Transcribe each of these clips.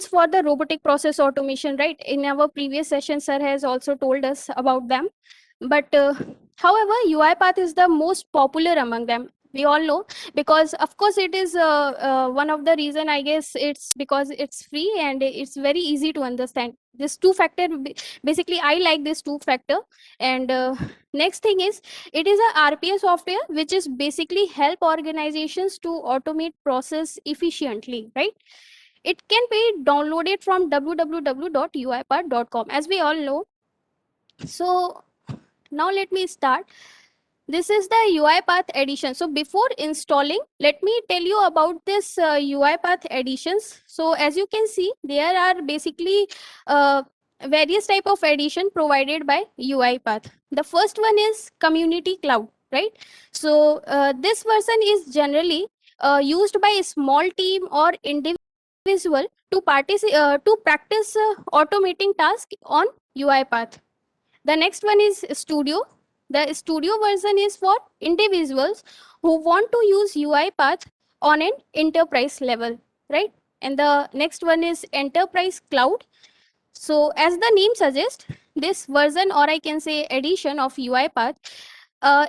tools for the robotic process automation, right? In our previous session, sir has also told us about them. But however, UiPath is the most popular among them. We all know, because of course it is one of the reason, I guess, it's because it's free and it's very easy to understand. This two factor, basically I like this two factor. And next thing is, it is a RPA software which is basically help organizations to automate process efficiently, right? It can be downloaded from www.uipath.com, as we all know. So now let me start. This is the UiPath edition. So before installing, let me tell you about this UiPath editions. So as you can see, there are basically various type of edition provided by UiPath. The first one is Community Cloud, right? So this version is generally used by a small team or individual to to practice automating tasks on UiPath. The next one is Studio. The Studio version is for individuals who want to use UiPath on an enterprise level, right? And the next one is Enterprise Cloud. So, as the name suggests, this version, or I can say edition of UiPath,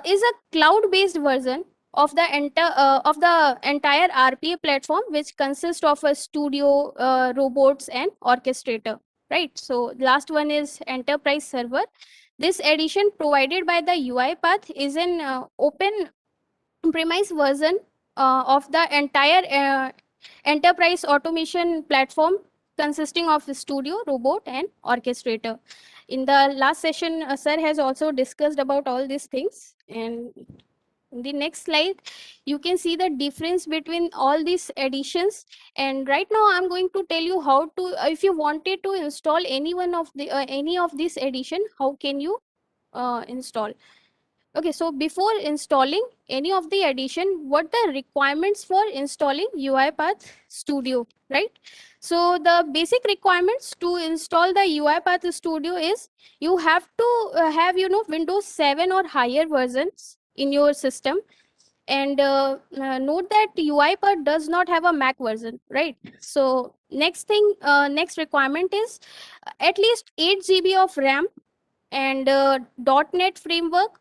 is a cloud-based version of of the entire RPA platform, which consists of a studio, robots, and orchestrator. Right. So, last one is Enterprise Server. This edition provided by the UiPath is an open premise version of the entire enterprise automation platform consisting of studio, robot, and orchestrator. In the last session, sir has also discussed about all these things. And in the next slide, you can see the difference between all these editions. And right now, I'm going to tell you how to, if you wanted to install any of this edition, how can you install. Okay, so before installing any of the edition, what the requirements for installing UiPath Studio, right? So the basic requirements to install the UiPath Studio is, you have to have, Windows 7 or higher versions in your system. And note that UiPath does not have a Mac version, right? So next requirement is at least 8 GB of RAM, and .NET framework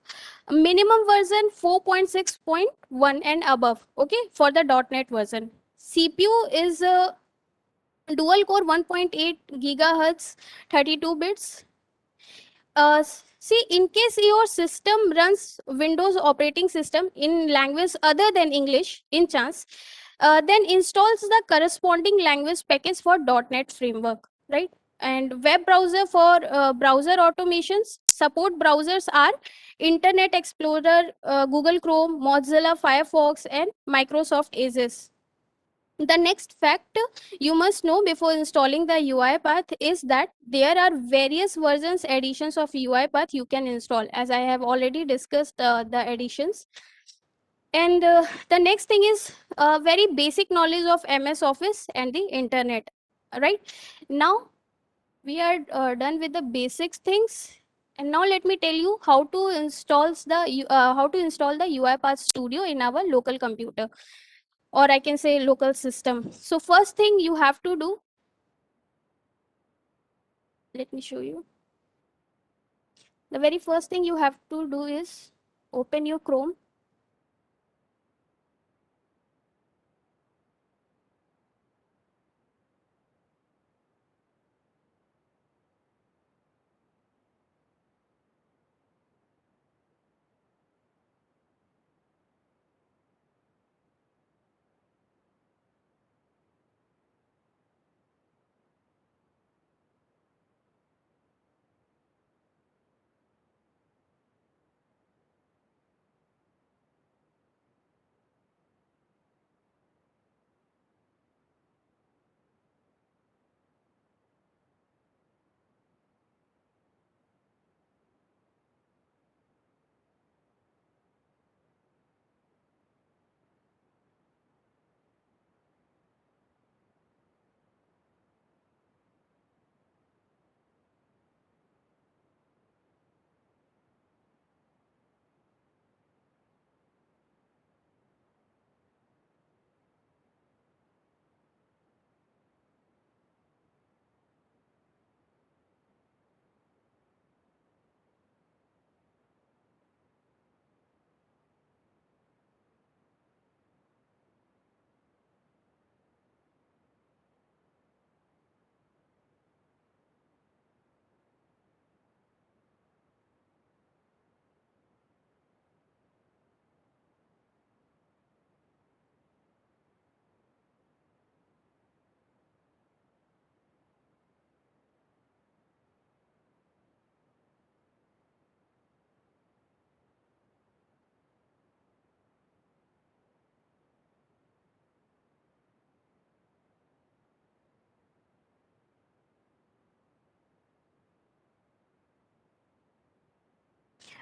minimum version 4.6.1 and above, okay, for the .NET version. CPU is dual core 1.8 gigahertz, 32 bits. See, in case your system runs Windows operating system in language other than English, in chance, then installs the corresponding language package for .NET framework, right? And web browser for browser automations. Support browsers are Internet Explorer, Google Chrome, Mozilla Firefox, and Microsoft Edge. The next fact you must know before installing the UiPath is that there are various versions editions of UiPath you can install, as I have already discussed the editions. And the next thing is very basic knowledge of MS Office and the internet. Right now, we are done with the basics things. And now let me tell you how to install the UiPath Studio in our local computer, or I can say local system. So first thing you have to do, let me show you. The very first thing you have to do is open your Chrome.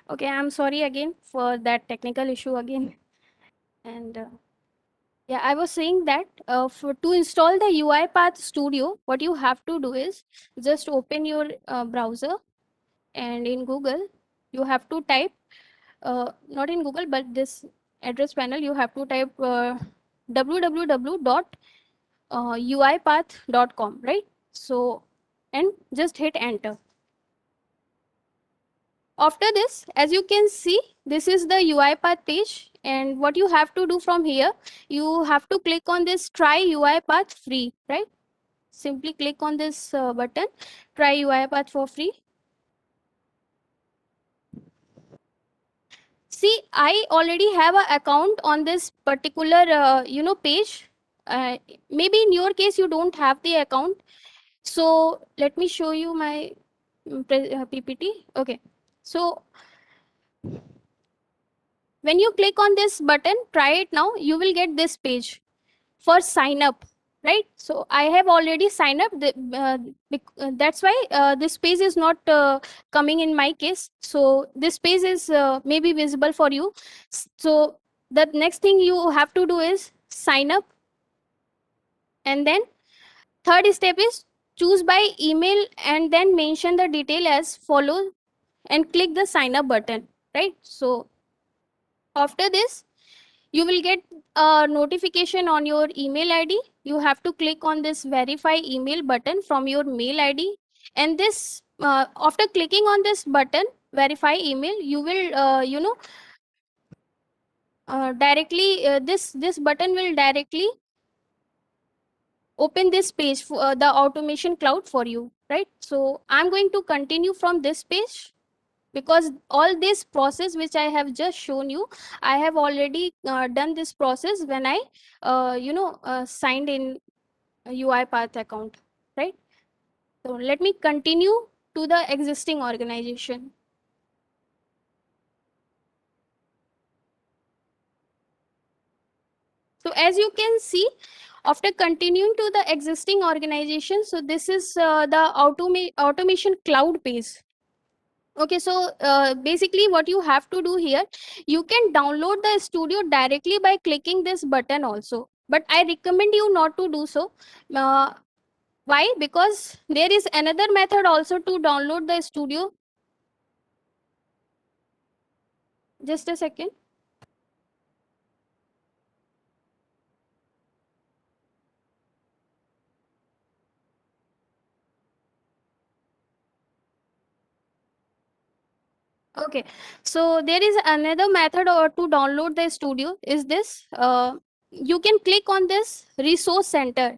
Okay, I'm sorry again for that technical issue again. And yeah, I was saying that for to install the UiPath Studio, what you have to do is just open your browser, and in Google you have to type, not in Google but this address panel, you have to type www.uipath.com, right? So, and just hit enter. After this, as you can see, this is the UiPath page. And what you have to do from here, you have to click on this try UiPath free, right? Simply click on this button, try UiPath for free. See, I already have an account on this particular, page. Uh, Maybe in your case, you don't have the account. So let me show you my PPT. Okay. So when you click on this button, try it now, you will get this page for sign up, right? So I have already signed up. That's why this page is not coming in my case. So this page is maybe visible for you. So the next thing you have to do is sign up, and then third step is choose by email, and then mention the detail as follow, and click the sign up button, right? So after this, you will get a notification on your email ID. You have to click on this verify email button from your mail ID. And this, after clicking on this button, verify email, you will, directly, this button will directly open this page for the automation cloud for you, right? So I'm going to continue from this page, because all this process which I have just shown you, I have already done this process when I signed in a UiPath account, right? So let me continue to the existing organization. So as you can see, after continuing to the existing organization, so this is the automation cloud page. Okay, so basically what you have to do here, you can download the studio directly by clicking this button also. But I recommend you not to do so. Uh, why? Because there is another method also to download the studio. Just a second. Okay, so there is another method or to download the studio is this. You can click on this resource center.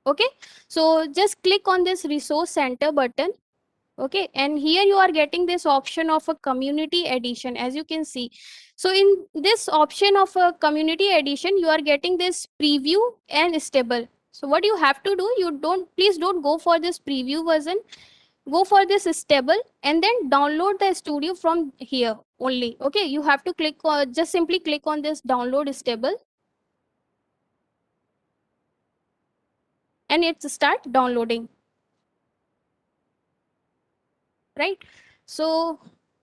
Okay, so just click on this resource center button. Okay, and here you are getting this option of a community edition, as you can see. So in this option of a community edition, you are getting this preview and stable. So what you have to do, please don't go for this preview version, go for this stable, and then download the studio from here only. Okay, you have to click on, just simply click on this download stable, and it start downloading, right? So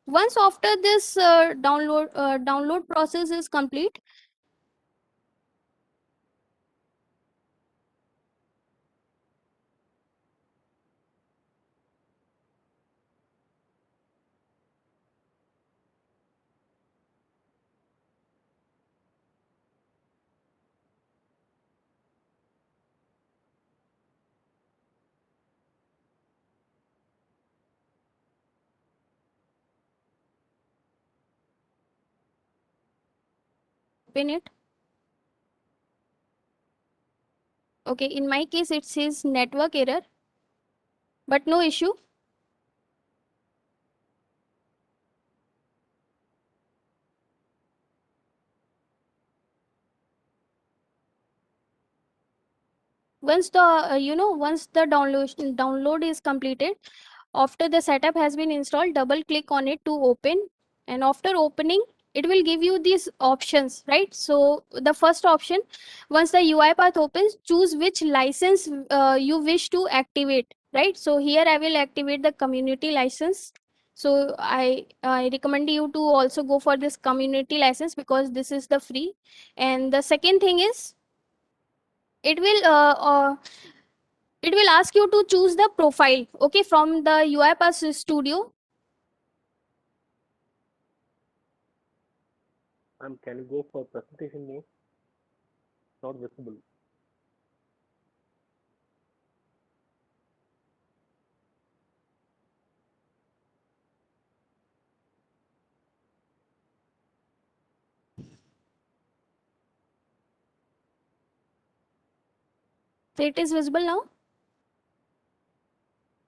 once after this download process is complete, open it. Okay, in my case it says network error, but no issue. Once the once the download is completed, after the setup has been installed, double click on it to open, and after opening, it will give you these options, right? So the first option, once the UiPath opens, choose which license you wish to activate, right? So here I will activate the community license. So I recommend you to also go for this community license, because this is the free. And the second thing is, it will it will ask you to choose the profile, okay, from the UiPath Studio. Can you go for presentation mode? Not visible. So it is visible now.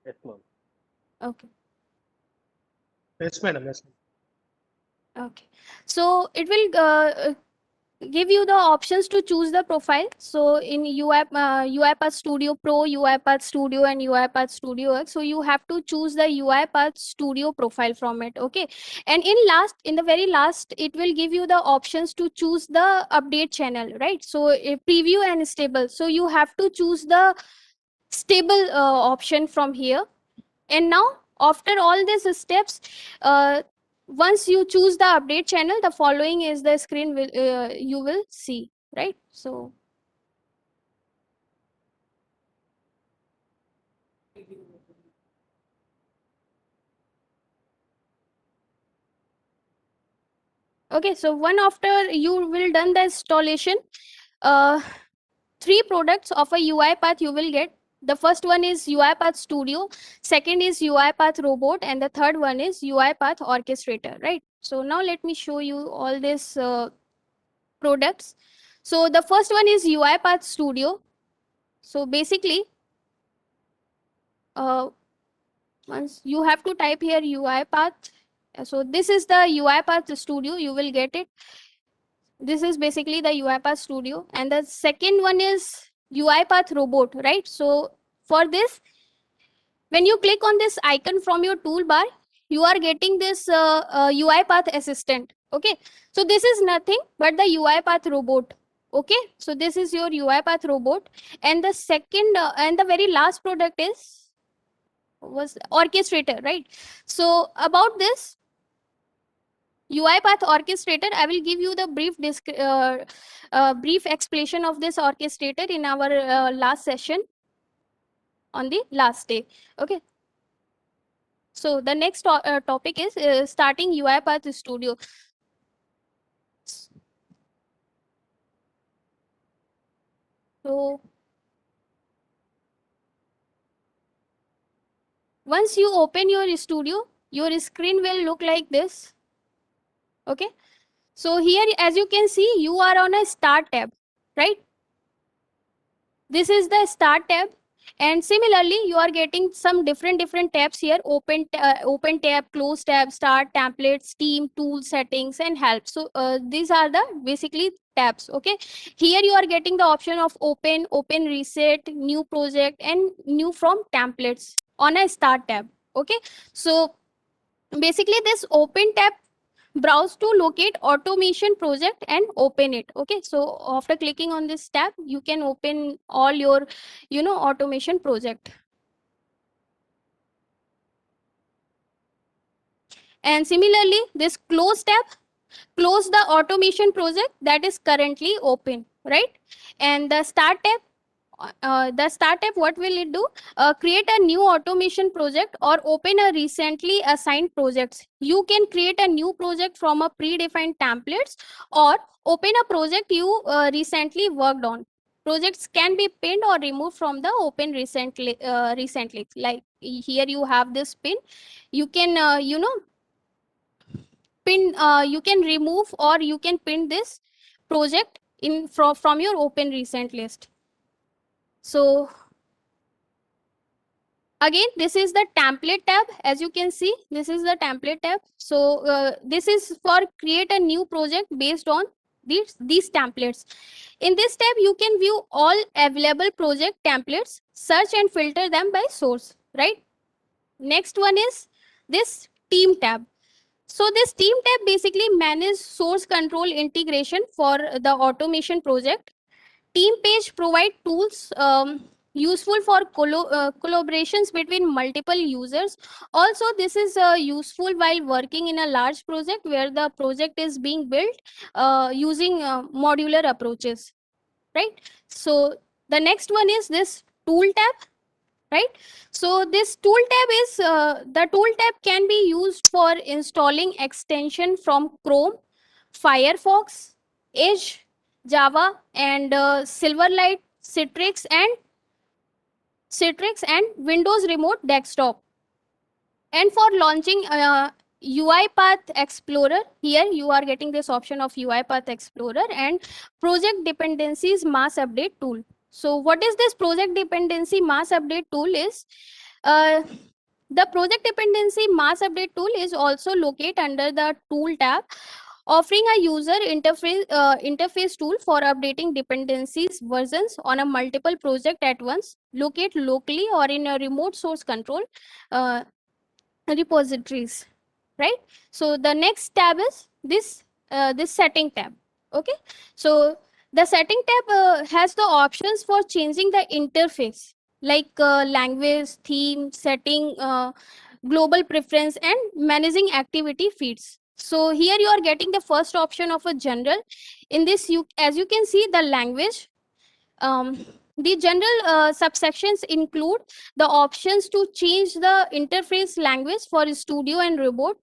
Yes, ma'am. Okay. Yes, madam. Yes. Okay. So it will give you the options to choose the profile. So in UiPath Studio Pro, UiPath Studio, and UiPath Studio X, so you have to choose the UiPath Studio profile from it. Okay. And in the very last, it will give you the options to choose the update channel, right? So preview and stable. So you have to choose the stable option from here. And now, after all these steps, uh, once you choose the update channel, the following is the screen you will see, right? So okay, so one after you will done the installation, uh, three products of a UiPath you will get. The first one is UiPath Studio, second is UiPath Robot, and the third one is UiPath Orchestrator, right? So now let me show you all these products. So the first one is UiPath Studio. So basically, uh, once you have to type here UiPath. So this is the UiPath Studio. You will get it. This is basically the UiPath Studio, and the second one is UiPath Robot, right? So for this, when you click on this icon from your toolbar, you are getting this UiPath Assistant. Okay, so this is nothing but the UiPath Robot. Okay, so this is your UiPath Robot, and the second and the very last product is was Orchestrator, right? So about this UiPath Orchestrator, I will give you the brief explanation of this orchestrator in our last session on the last day. Okay. So the next topic is starting UiPath Studio. So once you open your studio, your screen will look like this. Okay. So here, as you can see, you are on a Start tab, right? This is the Start tab. And similarly, you are getting some different tabs here: open tab, close tab, start, templates, team, tool, settings, and help. So these are the basically tabs. Okay, here you are getting the option of open, reset, new project, and new from templates on a Start tab. Okay, so basically this open tab browse to locate automation project and open it. Okay, so after clicking on this tab, you can open all your automation project. And similarly, this close tab close the automation project that is currently open, right? And the Start tab, what will it do? Create a new automation project or open a recently assigned projects. You can create a new project from a predefined templates, or open a project you recently worked on. Projects can be pinned or removed from the open recently. Like here you have this pin. You can pin. You can remove or you can pin this project in from your open recent list. So again, this is the template tab. As you can see, this is the template tab. So this is for create a new project based on these templates. In this tab, you can view all available project templates, search and filter them by source, right? Next one is this team tab. So this team tab basically manages source control integration for the automation project. Team page provide tools useful for collaborations between multiple users. Also, this is useful while working in a large project where the project is being built using modular approaches, right? So the next one is this tool tab, right? So this tool tab is the tool tab can be used for installing extension from Chrome, Firefox, Edge, Java, and Silverlight, Citrix, and Windows Remote Desktop. And for launching UiPath Explorer, here you are getting this option of UiPath Explorer and Project Dependencies Mass Update Tool. So what is this Project Dependency Mass Update Tool is? Uh, the Project Dependency Mass Update Tool is also located under the Tool tab, offering a user interface tool for updating dependencies versions on a multiple project at once, locate locally or in a remote source control uh, repositories, right? So the next tab is this setting tab. Okay, so the setting tab has the options for changing the interface, like language, theme, setting, global preference, and managing activity feeds. So here you are getting the first option of a general. In this, you as you can see, the language, the general subsections include the options to change the interface language for studio and robot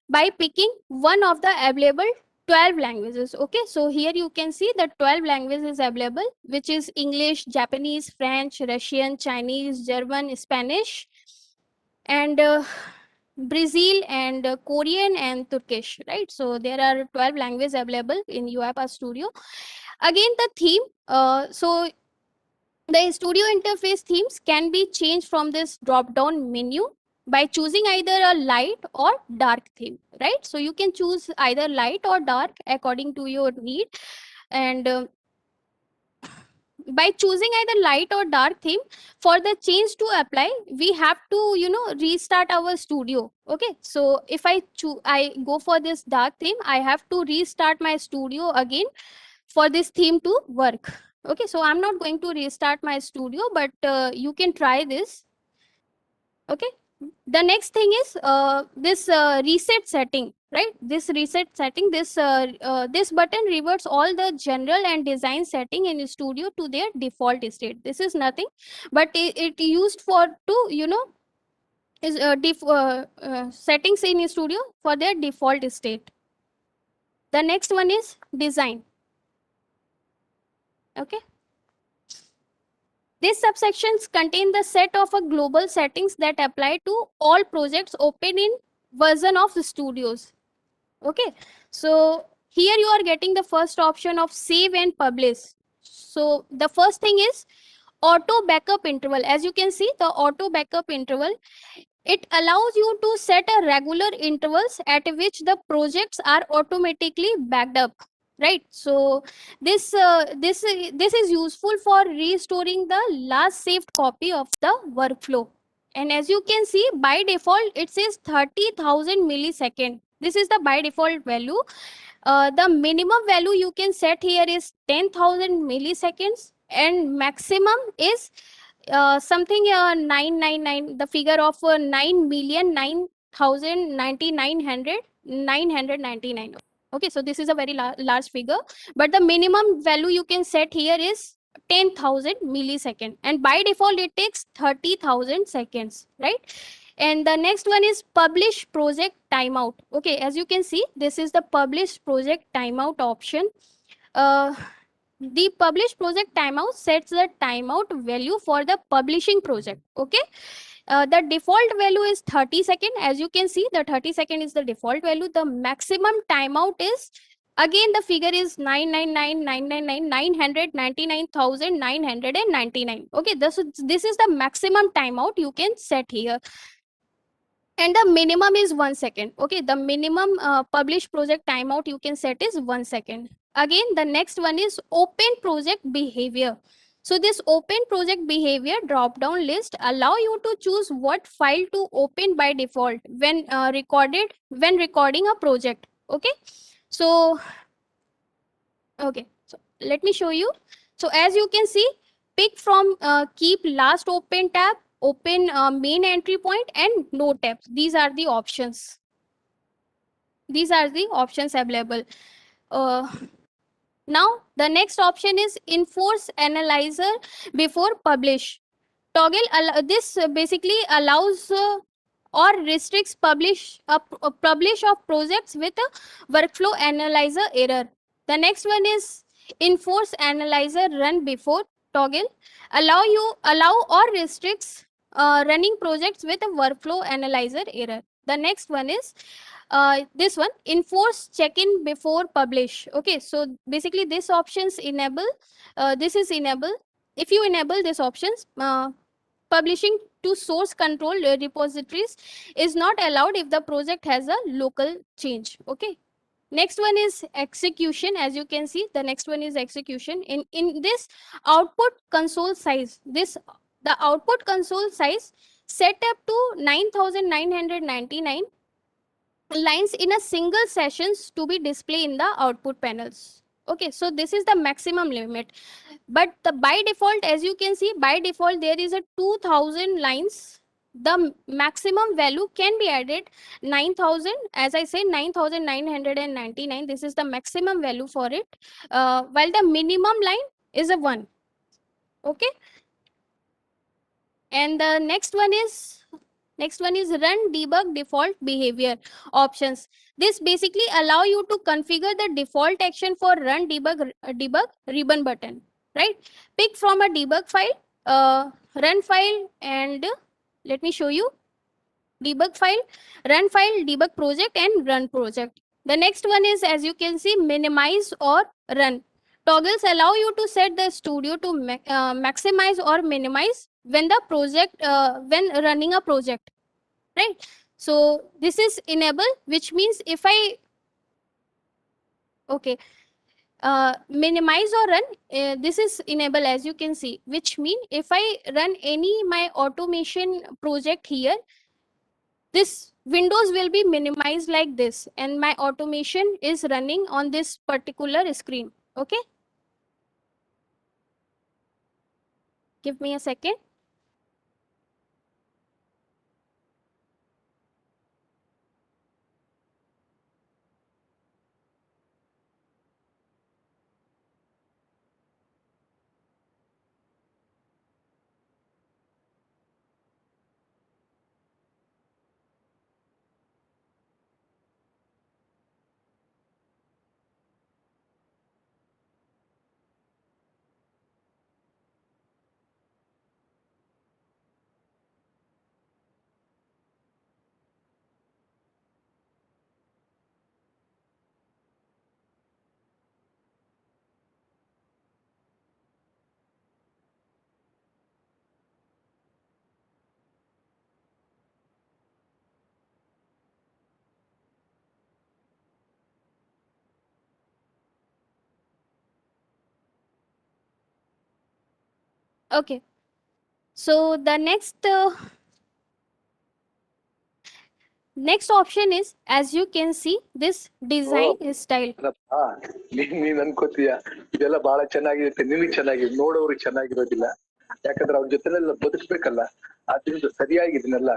by picking one of the available 12 languages. Okay, so here you can see the 12 languages available, which is English, Japanese, French, Russian, Chinese, German, Spanish, and Brazil, and Korean, and Turkish, right? So there are 12 languages available in UiPath Studio. Again, the theme, so the studio interface themes can be changed from this drop down menu by choosing either a light or dark theme, right? So you can choose either light or dark according to your need. And by choosing either light or dark theme, for the change to apply, we have to, restart our studio. Okay, so if I go for this dark theme, I have to restart my studio again for this theme to work. Okay, so I'm not going to restart my studio, but you can try this. Okay, the next thing is this reset setting, right? This reset setting, this button reverts all the general and design setting in studio to their default state. This is nothing but it used for to, is settings in studio for their default state. The next one is design. Okay, these subsections contain the set of a global settings that apply to all projects open in version of studios. Okay, so here you are getting the first option of save and publish. So the first thing is auto backup interval. As you can see, the auto backup interval, it allows you to set a regular intervals at which the projects are automatically backed up, right? So this is useful for restoring the last saved copy of the workflow. And as you can see, by default it says 30,000 millisecond. This is the by default value. The minimum value you can set here is 10,000 milliseconds, and maximum is something 999, the figure of 9,099,999. Okay, so this is a very large figure, but the minimum value you can set here is 10,000 millisecond, and by default it takes 30,000 seconds, right? And the next one is publish project timeout. Okay, as you can see, this is the publish project timeout option. uh, the publish project timeout sets the timeout value for the publishing project. Okay, the default value is 30 seconds. As you can see, the 30 second is the default value. The maximum timeout is, again the figure is 999,999,999. Okay, this is the maximum timeout you can set here, and the minimum is 1 second. Okay, the minimum publish project timeout you can set is 1 second. Again, the next one is open project behavior. So this open project behavior drop down list allow you to choose what file to open by default when recording a project. Okay, so okay, so let me show you. So as you can see, pick from keep last open tab, open main entry point, and no tabs. These are the options. These are the options available. Uh, Now, the next option is enforce analyzer before publish. This basically allows or restricts publish of projects with a workflow analyzer error. The next one is enforce analyzer run before toggle. Allow or restricts running projects with a workflow analyzer error. The next one is this one, enforce check-in before publish. Okay, so basically this options enable, this is enable. If you enable this options, publishing to source control repositories is not allowed if the project has a local change. Okay, next one is execution. As you can see, the next one is execution. In this output console size, this the output console size set up to 9999 lines in a single sessions to be displayed in the output panels. Okay, so this is the maximum limit, but the by default, as you can see, by default there is a 2000 lines. The maximum value can be added 9000, as I say, 9999. This is the maximum value for it, while the minimum line is a 1. Okay, and the next one is run debug default behavior options. This basically allow you to configure the default action for run debug ribbon button, right? Pick from a debug file, run file, and let me show you debug file, run file, debug project, and run project. The next one is, as you can see, minimize or run. Toggles allow you to set the studio to maximize or minimize when the project when running a project, right? So this is enable, which means if I, okay, minimize or run, this is enable, as you can see, which mean if I run any my automation project here, this windows will be minimized like this, and my automation is running on this particular screen. Okay, give me a second. Okay, so the next option is, as you can see, this design style. ನೀನ್ ಅನ್ಕೋತೀಯ ಇದೆಲ್ಲ ಬಹಳ ಚೆನ್ನಾಗಿರುತ್ತೆ, ನಿನಗ್ ಚೆನ್ನಾಗಿದೆ, ನೋಡೋರಿಗೆ ಚೆನ್ನಾಗಿರೋದಿಲ್ಲ. ಯಾಕಂದ್ರೆ ಅವ್ರ ಜೊತೆಲೆಲ್ಲ ಬದುಕ್ಬೇಕಲ್ಲ, ಆದ್ರಿಂದ ಸರಿಯಾಗಿ ಇದನ್ನೆಲ್ಲ.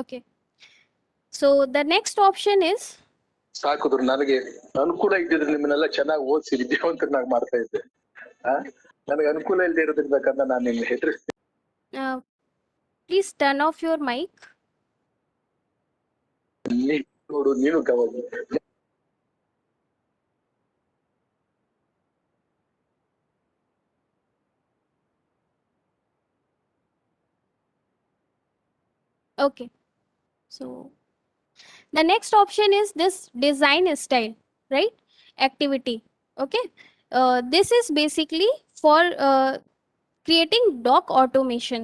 Okay, so the next option is, ಸಾಕುದ್ರು ನನಗೆ ಅನುಕೂಲ ಇದ್ದಿದ್ರೆ ನಿಮ್ಮನ್ನೆಲ್ಲ ಚೆನ್ನಾಗಿ ಓದಿಸಿ ವಿದ್ಯಾವಂತರನ್ನಾಗಿ ಮಾಡ್ತಾ ಇದ್ದೆ. ನನಗೆ ಅನುಕೂಲ ಇಲ್ಲದೆ ಇರೋದ್ರಿಂದ ಕಂದ ನಾನು ನಿನ್ನ ಹೆದರಿಸ್ತೀನಿ. please turn off your mic. ನೋಡು ನೀನು Okay, so the next option is this design style, right? Activity. Okay, this is basically for creating doc automation,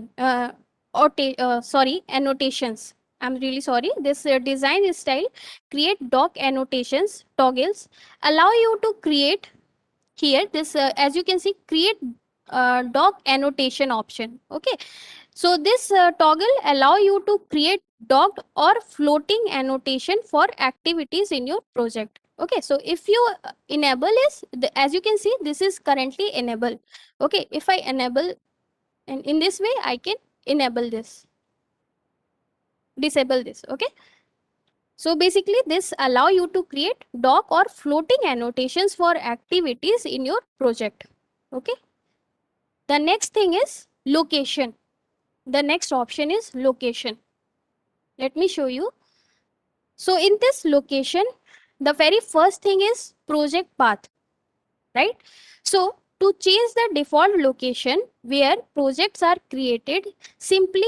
sorry, annotations. I'm really sorry. This design style create doc annotations toggles allow you to create here this, as you can see, create doc annotation option. Okay, so this toggle allow you to create docked or floating annotation for activities in your project. Okay, so if you enable is, as you can see, this is currently enable. Okay, if I enable, and in this way, I can enable this, disable this. Okay, so basically this allow you to create doc or floating annotations for activities in your project. Okay, the next thing is location. The next option is location. Let me show you. So in this location, the very first thing is project path, right? So to change the default location where projects are created, simply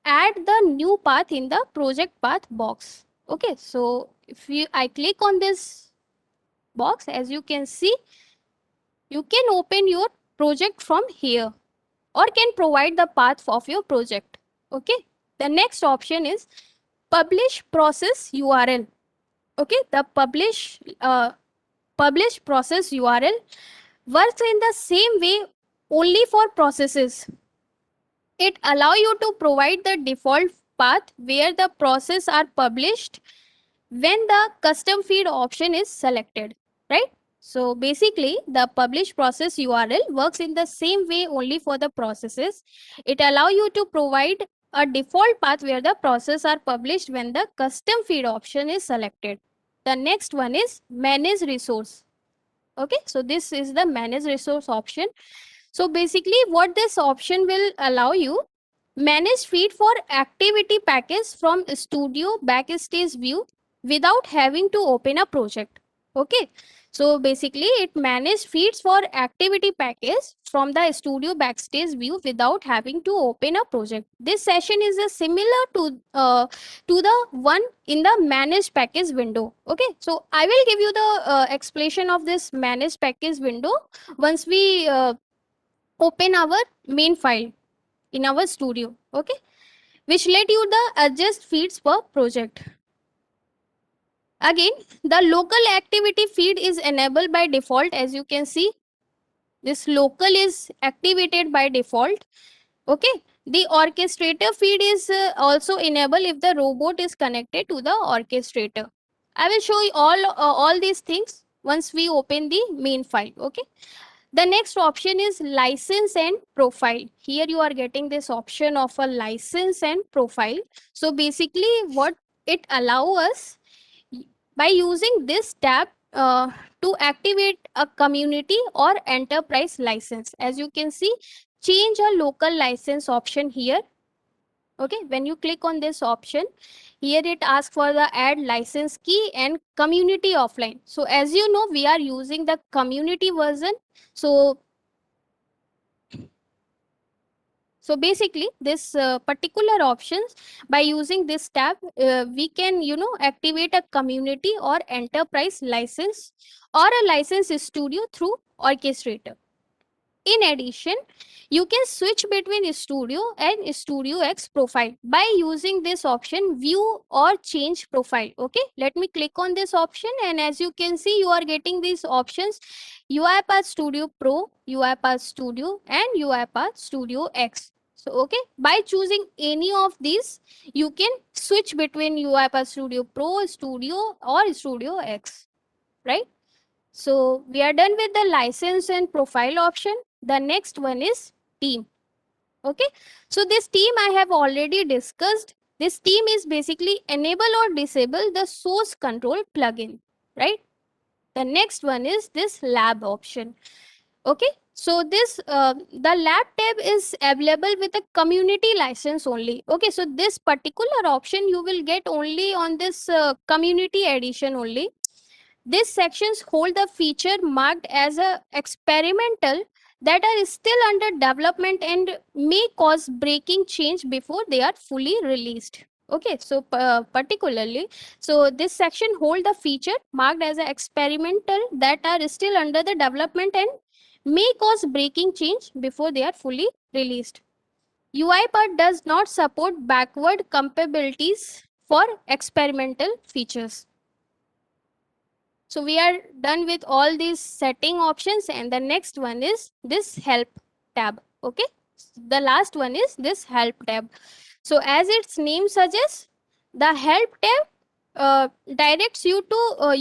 add the new path in the project path box. Okay, so if I click on this box, as you can see, you can open your project from here or can provide the path of your project. Okay, the next option is publish process URL. Okay, the publish process URL works in the same way only for processes. It allow you to provide the default path where the process are published when the custom feed option is selected, right? So basically the publish process URL works in the same way only for the processes. It allow you to provide a default path where the process are published when the custom feed option is selected. The next one is manage resource. Okay, so this is the manage resource option. So basically what this option will allow you, manage feed for activity package from studio backstage view without having to open a project. Okay, so basically it manage feeds for activity package from the studio backstage view without having to open a project. This session is a similar to the one in the manage package window. Okay, so I will give you the explanation of this manage package window once we open our main file in our studio. Okay, which let you the adjust feeds per project. Again, the local activity feed is enabled by default. As you can see, this local is activated by default. Okay, the orchestrator feed is also enabled if the robot is connected to the orchestrator. I will show you all these things once we open the main file. Okay, the next option is license and profile. Here you are getting this option of a license and profile. So basically what it allow us, by using this tab to activate a community or enterprise license. As you can see, change a local license option here. Okay, when you click on this option, here it asks for the add license key and community offline. So as you know, we are using the community version. So basically this particular options, by using this tab, we can activate a community or enterprise license or a license studio through orchestrator. In addition, you can switch between Studio and Studio X profile by using this option view or change profile. Okay, let me click on this option, and as you can see, you are getting these options: UiPath Studio Pro, UiPath Studio, and UiPath Studio X. So okay, by choosing any of these, you can switch between UiPath Studio Pro, Studio, or Studio X, right? So we are done with the license and profile option. The next one is team. Okay, so this team I have already discussed. This team is basically enable or disable the source control plugin, right? The next one is this lab option. Okay, so this the lab tab is available with a community license only. Okay, so this particular option you will get only on this community edition only. These sections hold the feature marked as a experimental that are still under development and may cause breaking change before they are fully released. Okay, so particularly, so this section hold the feature marked as a experimental that are still under the development and may cause breaking change before they are fully released. UiPath does not support backward compatibilities for experimental features. So we are done with all these setting options, and the next one is this help tab. Okay, the last one is this help tab. So as its name suggests, the help tab directs you to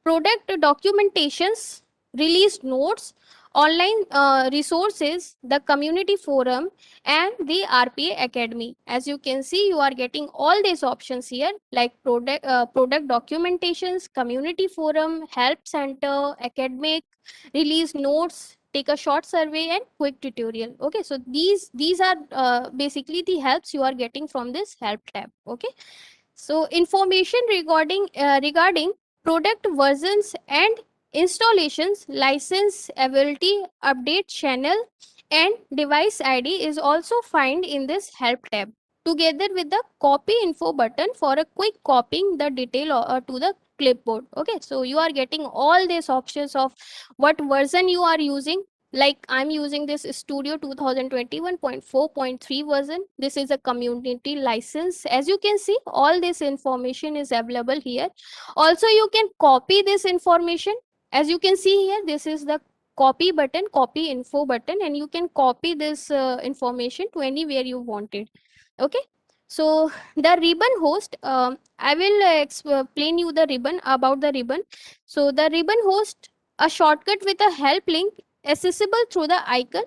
product documentations, release notes, online resources, the community forum, and the RPA Academy. As you can see, you are getting all these options here, like product documentations, community forum, help center, academic, release notes, take a short survey, and quick tutorial. Okay, so these are basically the helps you are getting from this help tab. Okay, so information regarding product versions and installations, license availability, update channel, and device ID is also found in this help tab, together with the copy info button for a quick copying the detail to the clipboard. Okay, so you are getting all these options of what version you are using. Like I'm using this Studio 2021.4.3 version. This is a community license. As you can see, all this information is available here. Also, you can copy this information. As you can see here, this is the copy button, copy info button, and you can copy this information to anywhere you want it. Okay, so the ribbon host, I will explain you the ribbon about the ribbon. So the ribbon host, a shortcut with a help link accessible through the icon.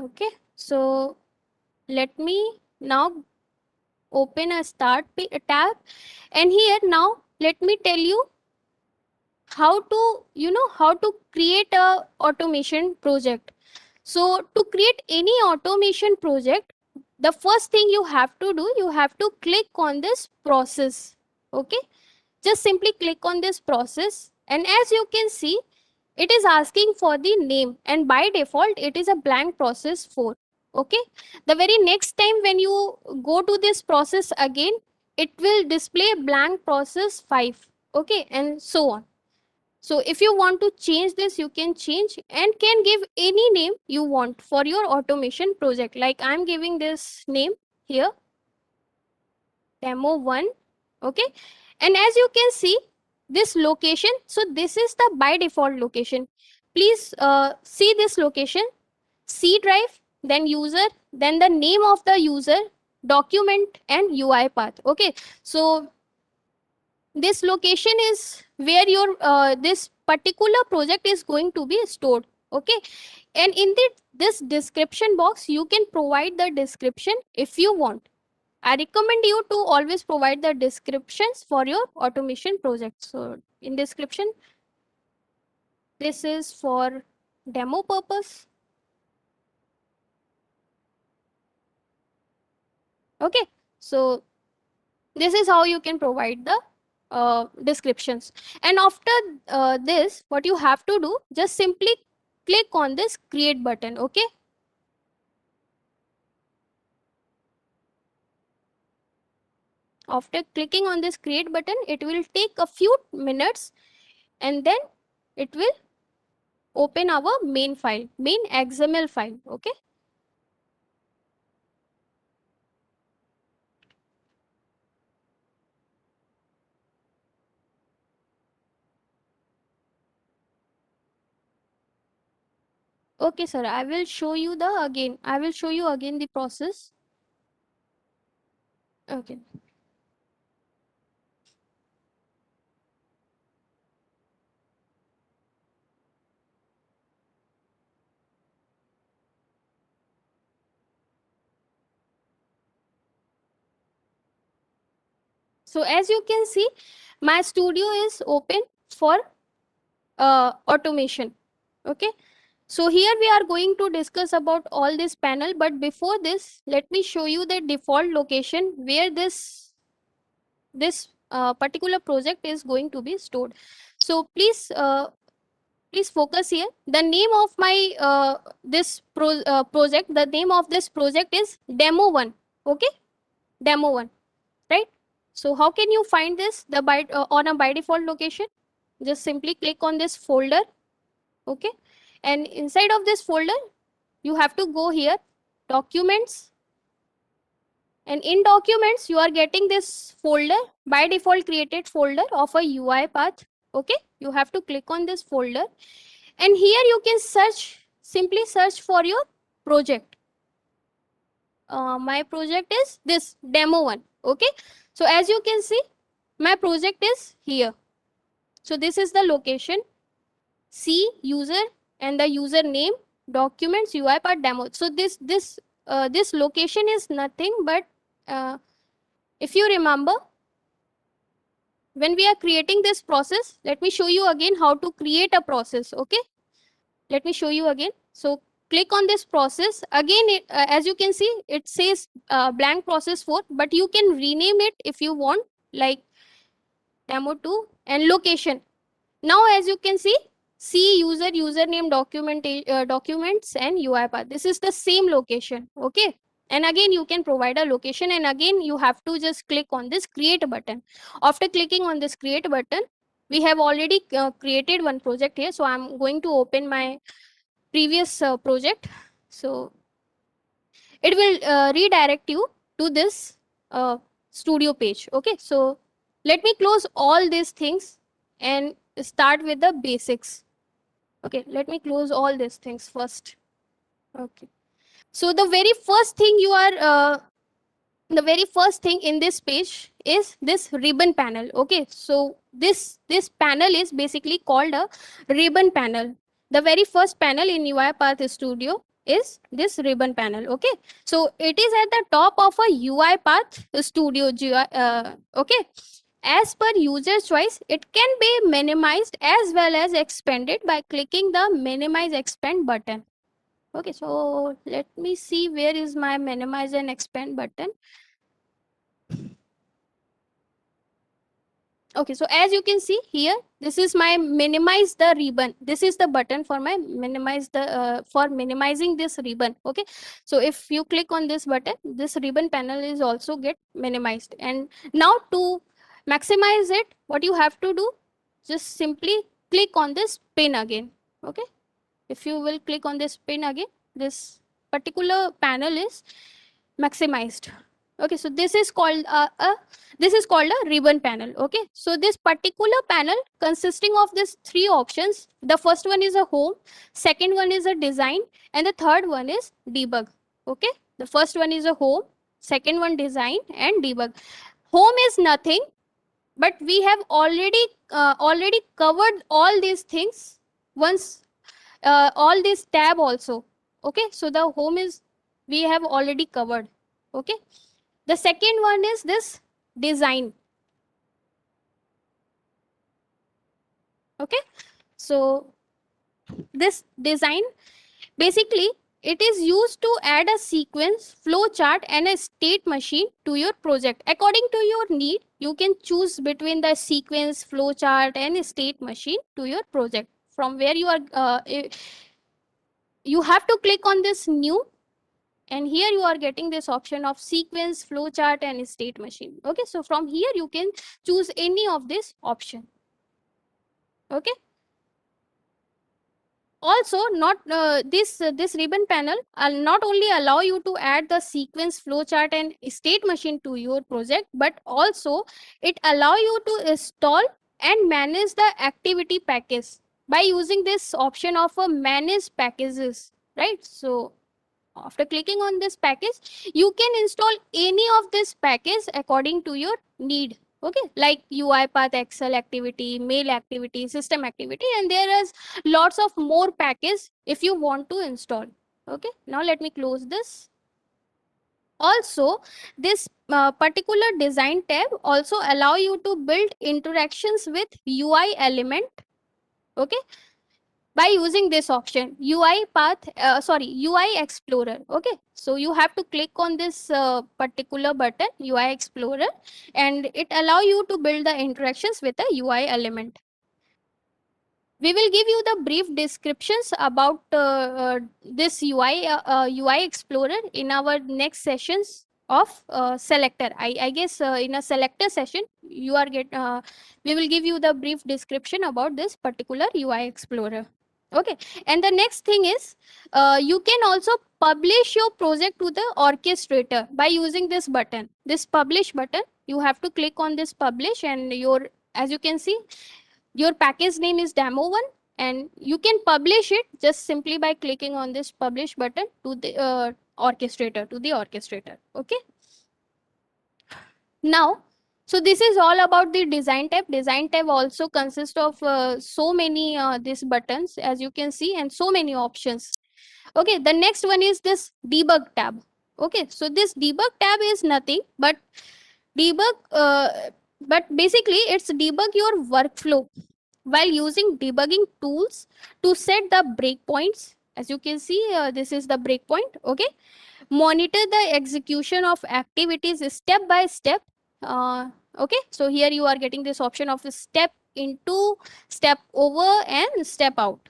Okay, so let me now open a tab, and here now let me tell you how to, how to create a automation project. So to create any automation project, the first thing you have to do, you have to click on this process. Okay, just simply click on this process, and as you can see, it is asking for the name, and by default it is a blank process 4. Okay, the very next time when you go to this process again, it will display blank process 5. Okay, and so on. So if you want to change this, you can change and can give any name you want for your automation project. Like I'm giving this name here, demo 1. Okay, and as you can see, this location, so this is the by default location. Please see this location: C drive, then user, then the name of the user, document, and UI path. Okay, so this location is where your this particular project is going to be stored. Okay, and in this description box, you can provide the description if you want. I recommend you to always provide the descriptions for your automation project. So in description, this is for demo purpose. Okay, so this is how you can provide the descriptions. And after this, what you have to do, just simply click on this create button. Okay, after clicking on this create button, it will take a few minutes, and then it will open our main file, main XML file. Okay, okay sir, I will show you the process. Okay, so as you can see, my studio is open for automation. Okay, so here we are going to discuss about all this panel, but before this, let me show you the default location where this particular project is going to be stored. So please focus here. The name of my project, the name of this project is demo 1. Okay, demo 1, right? So how can you find this on a by default location? Just simply click on this folder. Okay, and inside of this folder, you have to go here, documents, and in documents you are getting this folder, by default created folder of a UI path. Okay, you have to click on this folder, and here you can simply search for your project. My project is this demo 1. Okay, so as you can see, My project is here. So this is the location, C user, and the user name, documents, UiPath demo. So this location is nothing but, if you remember, when we are creating this process, let me show you again how to create a process. Okay, let me show you again. So click on this process again. As you can see, it says blank process 4, but you can rename it if you want, like demo 2 and location. Now, as you can see, C user, username, documents, and UiPath. This is the same location. Okay. And again, you can provide a location, and again, you have to just click on this create button. After clicking on this create button, we have already created one project here. So I'm going to open my previous project. So it will redirect you to this studio page. Okay. So let me close all these things and start with the basics. Okay, let me close all these things first. Okay, so the very first thing the very first thing in this page is this ribbon panel. Okay, so this panel is basically called a ribbon panel. The very first panel in UiPath Studio is this ribbon panel. Okay, so it is at the top of a UiPath Studio. Okay, as per user choice, it can be minimized as well as expanded by clicking the minimize expand button. Okay, so let me see where is my minimize and expand button. Okay, so as you can see here, this is my minimize the ribbon. This is the button for my minimize the for minimizing this ribbon. Okay, so if you click on this button, this ribbon panel is also get minimized. And now to maximize it, what you have to do, just simply click on this pin again. Okay, if you will click on this pin again, this particular panel is maximized. Okay, so this is called a ribbon panel. Okay, so this particular panel consisting of these three options. The first one is a home, second one is a design, and the third one is debug. Okay, the first one is a home, second one design, and debug. Home is nothing, but we have already covered all these things once, all this tab also. Okay, so the home is we have already covered. Okay, the second one is this design. Okay, so this design, basically it is used to add a sequence, flow chart, and a state machine to your project. According to your need, you can choose between the sequence, flow chart, and state machine to your project. From where you are you have to click on this new, and here you are getting this option of sequence, flowchart, and state machine. Okay, so from here you can choose any of this option. Okay, also not this ribbon panel not only allow you to add the sequence, flowchart, and state machine to your project, but also it allow you to install and manage the activity package by using this option of a manage packages, right? So after clicking on this package, you can install any of this package according to your need. Okay, like UiPath Excel activity, mail activity, system activity, and there is lots of more package if you want to install. Okay, now let me close this. Also, this particular design tab also allow you to build interactions with UI element. Okay, by using this option UI Explorer. Okay, so you have to click on this particular button UI Explorer, and it allow you to build the interactions with a UI element. We will give you the brief descriptions about this UI Explorer in our next sessions of selector. I guess in a selector session we will give you the brief description about this particular UI Explorer. Okay, and the next thing is you can also publish your project to the orchestrator by using this button, this publish button. You have to click on this publish, and as you can see, your package name is demo1, and you can publish it just simply by clicking on this publish button to the orchestrator. Okay, now So this is all about the design tab. Design tab also consists of so many these buttons, as you can see, and so many options. Okay, the next one is this debug tab. Okay, so this debug tab is nothing but debug, but basically it's debug your workflow while using debugging tools to set the breakpoints. As you can see, this is the breakpoint. Okay, monitor the execution of activities step by step. Okay, so here you are getting this option of step into, step over, and step out.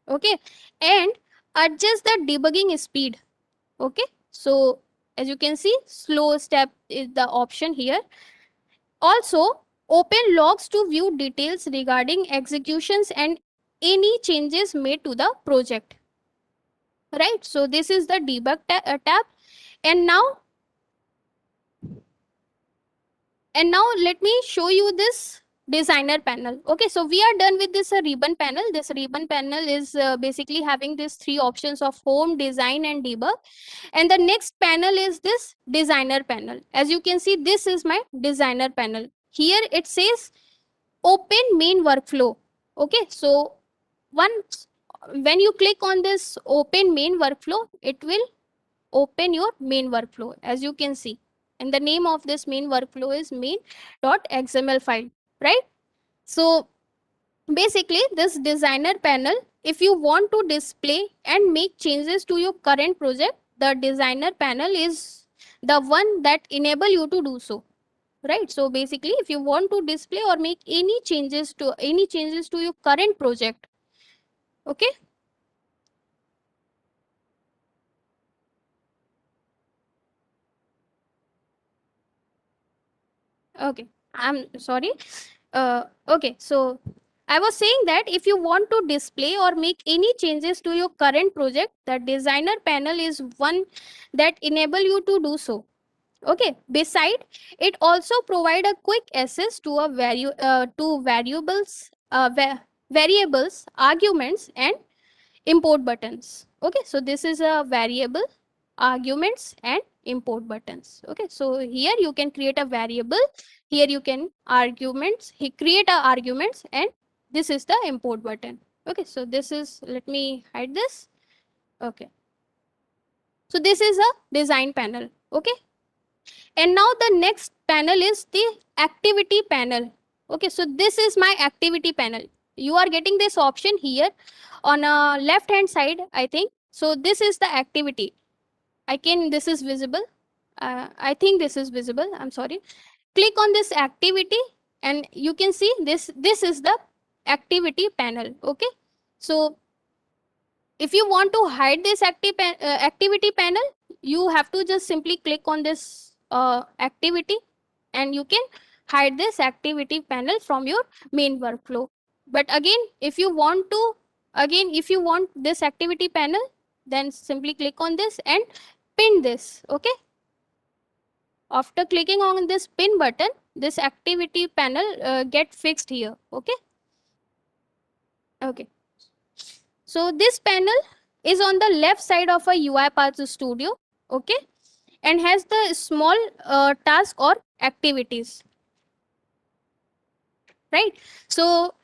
Okay, and adjust the debugging speed. Okay, so as you can see, slow step is the option here. Also, open logs to view details regarding executions and any changes made to the project. Right, so this is the debug tab. And now let me show you this designer panel. Okay, so we are done with this ribbon panel. This ribbon panel is basically having these three options of home, design, and debug. And the next panel is this designer panel. As you can see, this is my designer panel. Here it says open main workflow. Okay, so once when you click on this open main workflow, it will open your main workflow, as you can see. And the name of this main workflow is main.xml file, right? So basically this designer panel, if you want to display and make changes to your current project, the designer panel is the one that enable you to do so, right? So basically if you want to display or make any changes to your current project, okay, okay, I'm sorry. Okay, so I was saying that if you want to display or make any changes to your current project, the designer panel is one that enable you to do so. Okay, beside it also provide a quick access to a to variables, arguments, and import buttons. Okay, so this is a variable, arguments, and import buttons. Okay, so here you can create a variable, here you can create a arguments, and this is the import button. Okay, so this is, let me hide this. Okay, so this is a design panel. Okay, and now the next panel is the activity panel. Okay, so this is my activity panel. You are getting this option here on a left hand side, I think. So this is the activity. This is visible. I think this is visible. I'm sorry. Click on this activity and you can see this is the activity panel. Okay, so if you want to hide this activity panel, you have to just simply click on this activity, and you can hide this activity panel from your main workflow. But again if you want this activity panel, then simply click on this and pin this. Okay, after clicking on this pin button, this activity panel get fixed here. Okay, okay, so this panel is on the left side of a UiPath Studio, okay, and has the small task or activities, right? So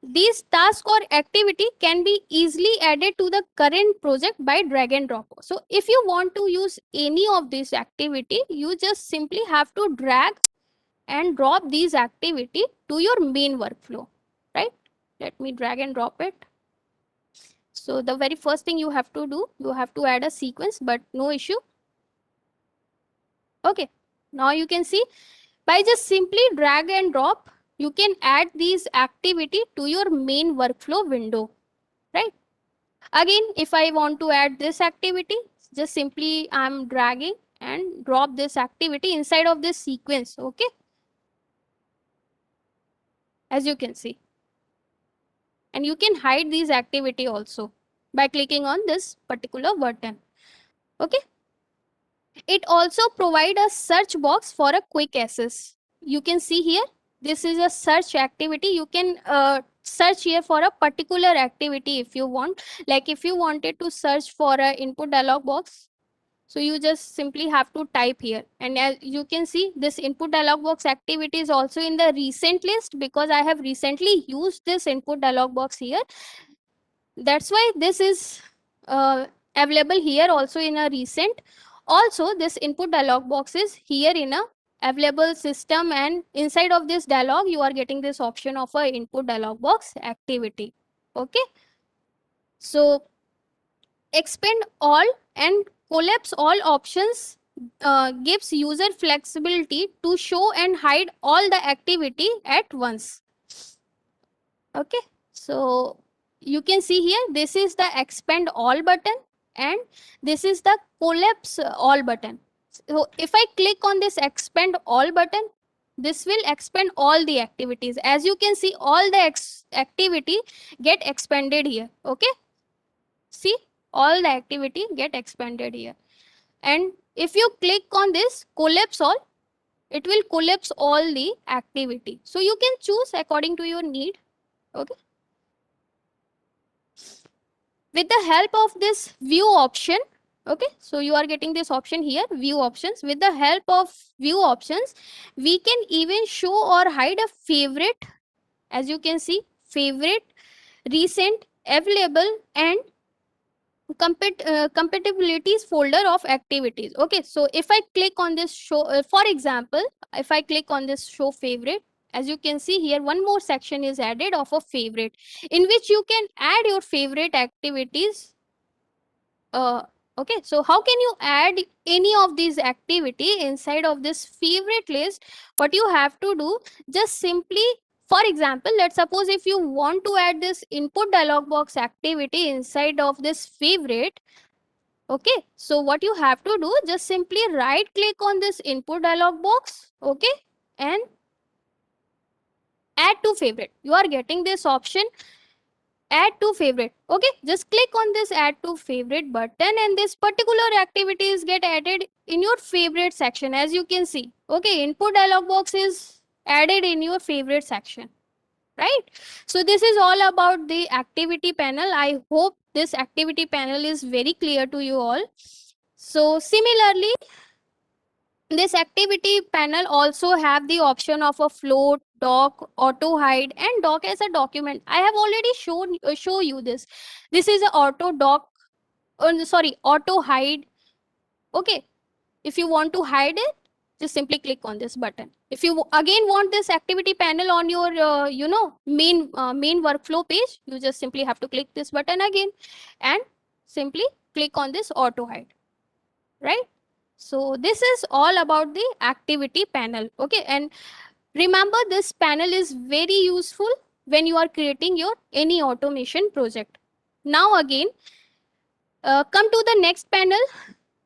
these task or activity can be easily added to the current project by drag and drop. So if you want to use any of this activity, you just simply have to drag and drop these activity to your main workflow, right? Let me drag and drop it. So the very first thing you have to do, you have to add a sequence, but no issue. Okay, now you can see by just simply drag and drop, you can add these activity to your main workflow window, right? Again, if I want to add this activity, just simply I'm dragging and drop this activity inside of this sequence. Okay, as you can see, and you can hide these activity also by clicking on this particular button. Okay, it also provide a search box for a quick access. You can see here, this is a search activity. You can search here for a particular activity if you want. Like if you wanted to search for a input dialog box, So you just simply have to type here. And as you can see, this input dialog box activity is also in the recent list because I have recently used this input dialog box here. That's why this is available here also in a recent. Also, this input dialog box is here in a available system, and inside of this dialog, you are getting this option of a input dialog box activity. Okay. So expand all and collapse all options gives user flexibility to show and hide all the activity at once. Okay, so you can see here, this is the expand all button and this is the collapse all button. So if I click on this expand all button, this will expand all the activities. As you can see, all the activity get expanded here. Okay, see, all the activity get expanded here. And if you click on this collapse all, it will collapse all the activity. So you can choose according to your need. Okay, with the help of this view option, okay, so you are getting this option here, view options. With the help of view options, we can even show or hide a favorite. As you can see, favorite, recent, available, and compatibilities folder of activities. Okay, so if I click on this show, for example, if I click on this show favorite, as you can see here, one more section is added of a favorite, in which you can add your favorite activities. Okay, so how can you add any of these activity inside of this favorite list? What you have to do, just simply, for example, let's suppose if you want to add this input dialog box activity inside of this favorite. Okay, so what you have to do, just simply right click on this input dialog box. Okay, and add to favorite. You are getting this option, add to favorite. Okay, just click on this add to favorite button and this particular activities get added in your favorite section. As you can see, okay, input dialog box is added in your favorite section, right? So this is all about the activity panel. I hope this activity panel is very clear to you all. So similarly, this activity panel also have the option of a float, doc, auto hide, and doc as a document. I have already show you this. This is a auto doc, sorry, auto hide. Okay, if you want to hide it, just simply click on this button. If you again want this activity panel on your main workflow page, you just simply have to click this button again and simply click on this auto hide, right? So this is all about the activity panel. Okay, and remember, this panel is very useful when you are creating your any automation project. Now again, come to the next panel.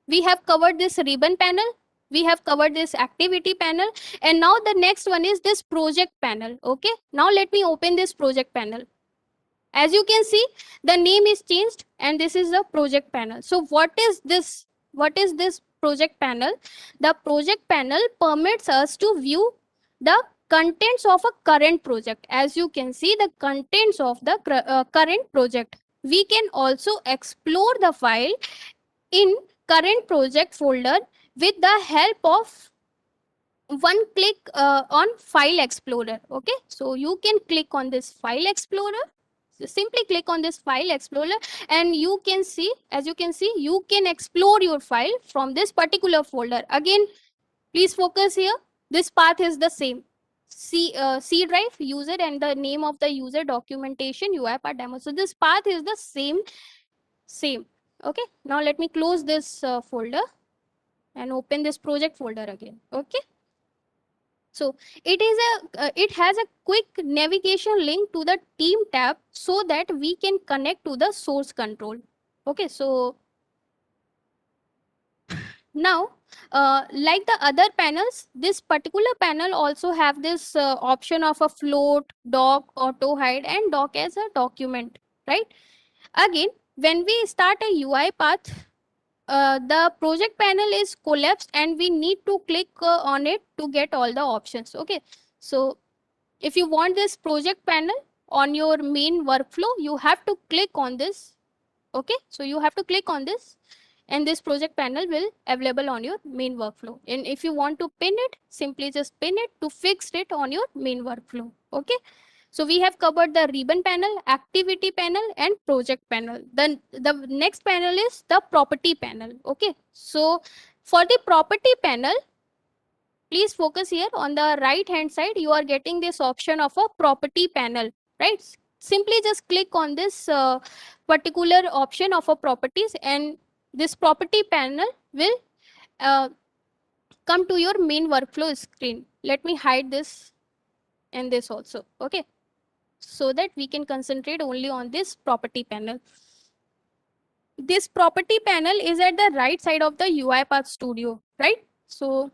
We have covered this ribbon panel, we have covered this activity panel, and now the next one is this project panel. Okay, now let me open this project panel. As you can see, the name is changed and this is the project panel. So what is this? What is this project panel? The project panel permits us to view the contents of a current project. As you can see, the contents of the current project. We can also explore the file in current project folder with the help of one click on file explorer. Okay, so you can click on this file explorer. So simply click on this file explorer and you can see, as you can see, you can explore your file from this particular folder. Again, please focus here, this path is the same. C drive user and the name of the user, documentation, UiPath demo. So this path is the same. Okay, now let me close this folder and open this project folder again. Okay, so it has a quick navigation link to the team tab so that we can connect to the source control. Okay, so now like the other panels, this particular panel also have this option of a float, doc, auto hide, and doc as a document, right? Again, when we start a UiPath, the project panel is collapsed and we need to click on it to get all the options. Okay, so if you want this project panel on your main workflow, you have to click on this. Okay, so you have to click on this and this project panel will available on your main workflow. And if you want to pin it, simply just pin it to fix it on your main workflow. Okay. So we have covered the ribbon panel, activity panel, and project panel. Then the next panel is the property panel. Okay. So for the property panel, please focus here on the right hand side. You are getting this option of a property panel, right? Simply just click on this particular option of a properties, and this property panel will uh, come to your main workflow screen. Let me hide this and this also. Okay, so that we can concentrate only on this property panel. This property panel is at the right side of the UiPath Studio, right? So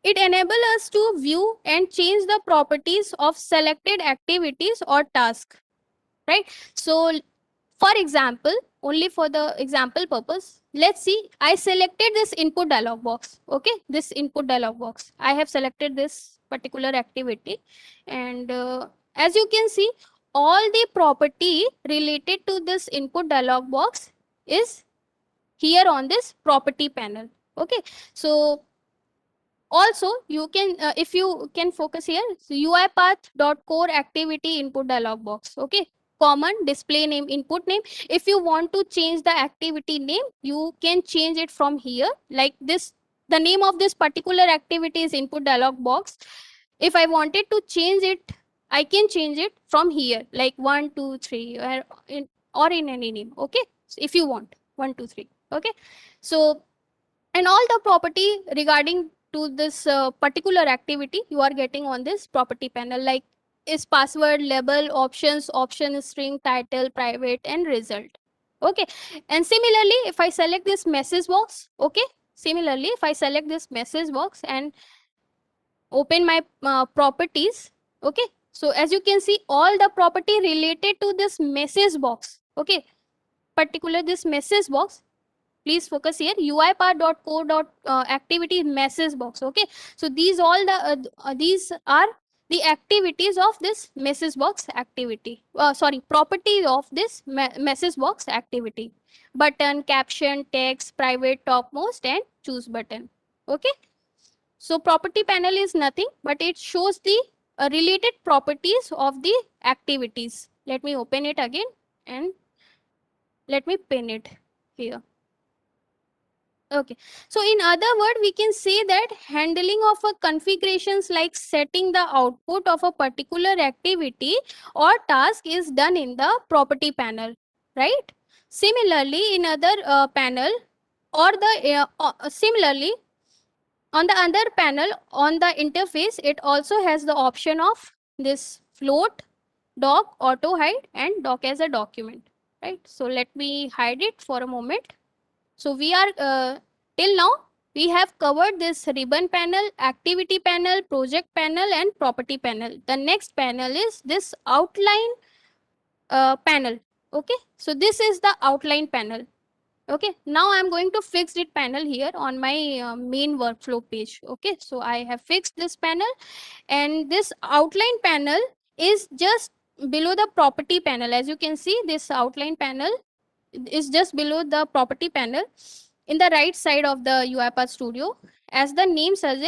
it enables us to view and change the properties of selected activities or tasks, right? So for example, only for the example purpose, let's see, I selected this input dialog box. Okay, this input dialog box, I have selected this particular activity, and as you can see, all the property related to this input dialog box is here on this property panel. Okay, so also you can if you can focus here, so UiPath.core activity input dialog box. Okay, common display name, input name. If you want to change the activity name, you can change it from here, like this. The name of this particular activity is input dialog box. If I wanted to change it, I can change it from here, like 1 2 3, or in any name. Okay, so if you want 1 2 3. Okay, so and all the property regarding to this particular activity you are getting on this property panel, like is password, label, options, option string, title, private, and result. Okay, and similarly if I select this message box, okay, similarly if I select this message box and open my properties, okay, so as you can see, all the property related to this message box, okay, particular this message box, please focus here, uipath.core.activity message box. Okay, so these all these are the activities of this message box activity, sorry, property of this message box activity: button, caption, text, private, topmost, and choose button. Okay, so property panel is nothing but it shows the related properties of the activities. Let me open it again and let me pin it here. Okay, so in other word, we can say that handling of a configurations like setting the output of a particular activity or task is done in the property panel, right? Similarly, in other panel or the similarly on the other panel on the interface, it also has the option of this float, doc, auto hide, and doc as a document, right? So let me hide it for a moment. So we are till now we have covered this ribbon panel, activity panel, project panel, and property panel. The next panel is this outline panel. Okay, so this is the outline panel. Okay, now I'm going to fix it panel here on my main workflow page. Okay, so I have fixed this panel, and this outline panel is just below the property panel. As you can see, this outline panel is just below the property panel in the right side of the UiPath Studio. As the name says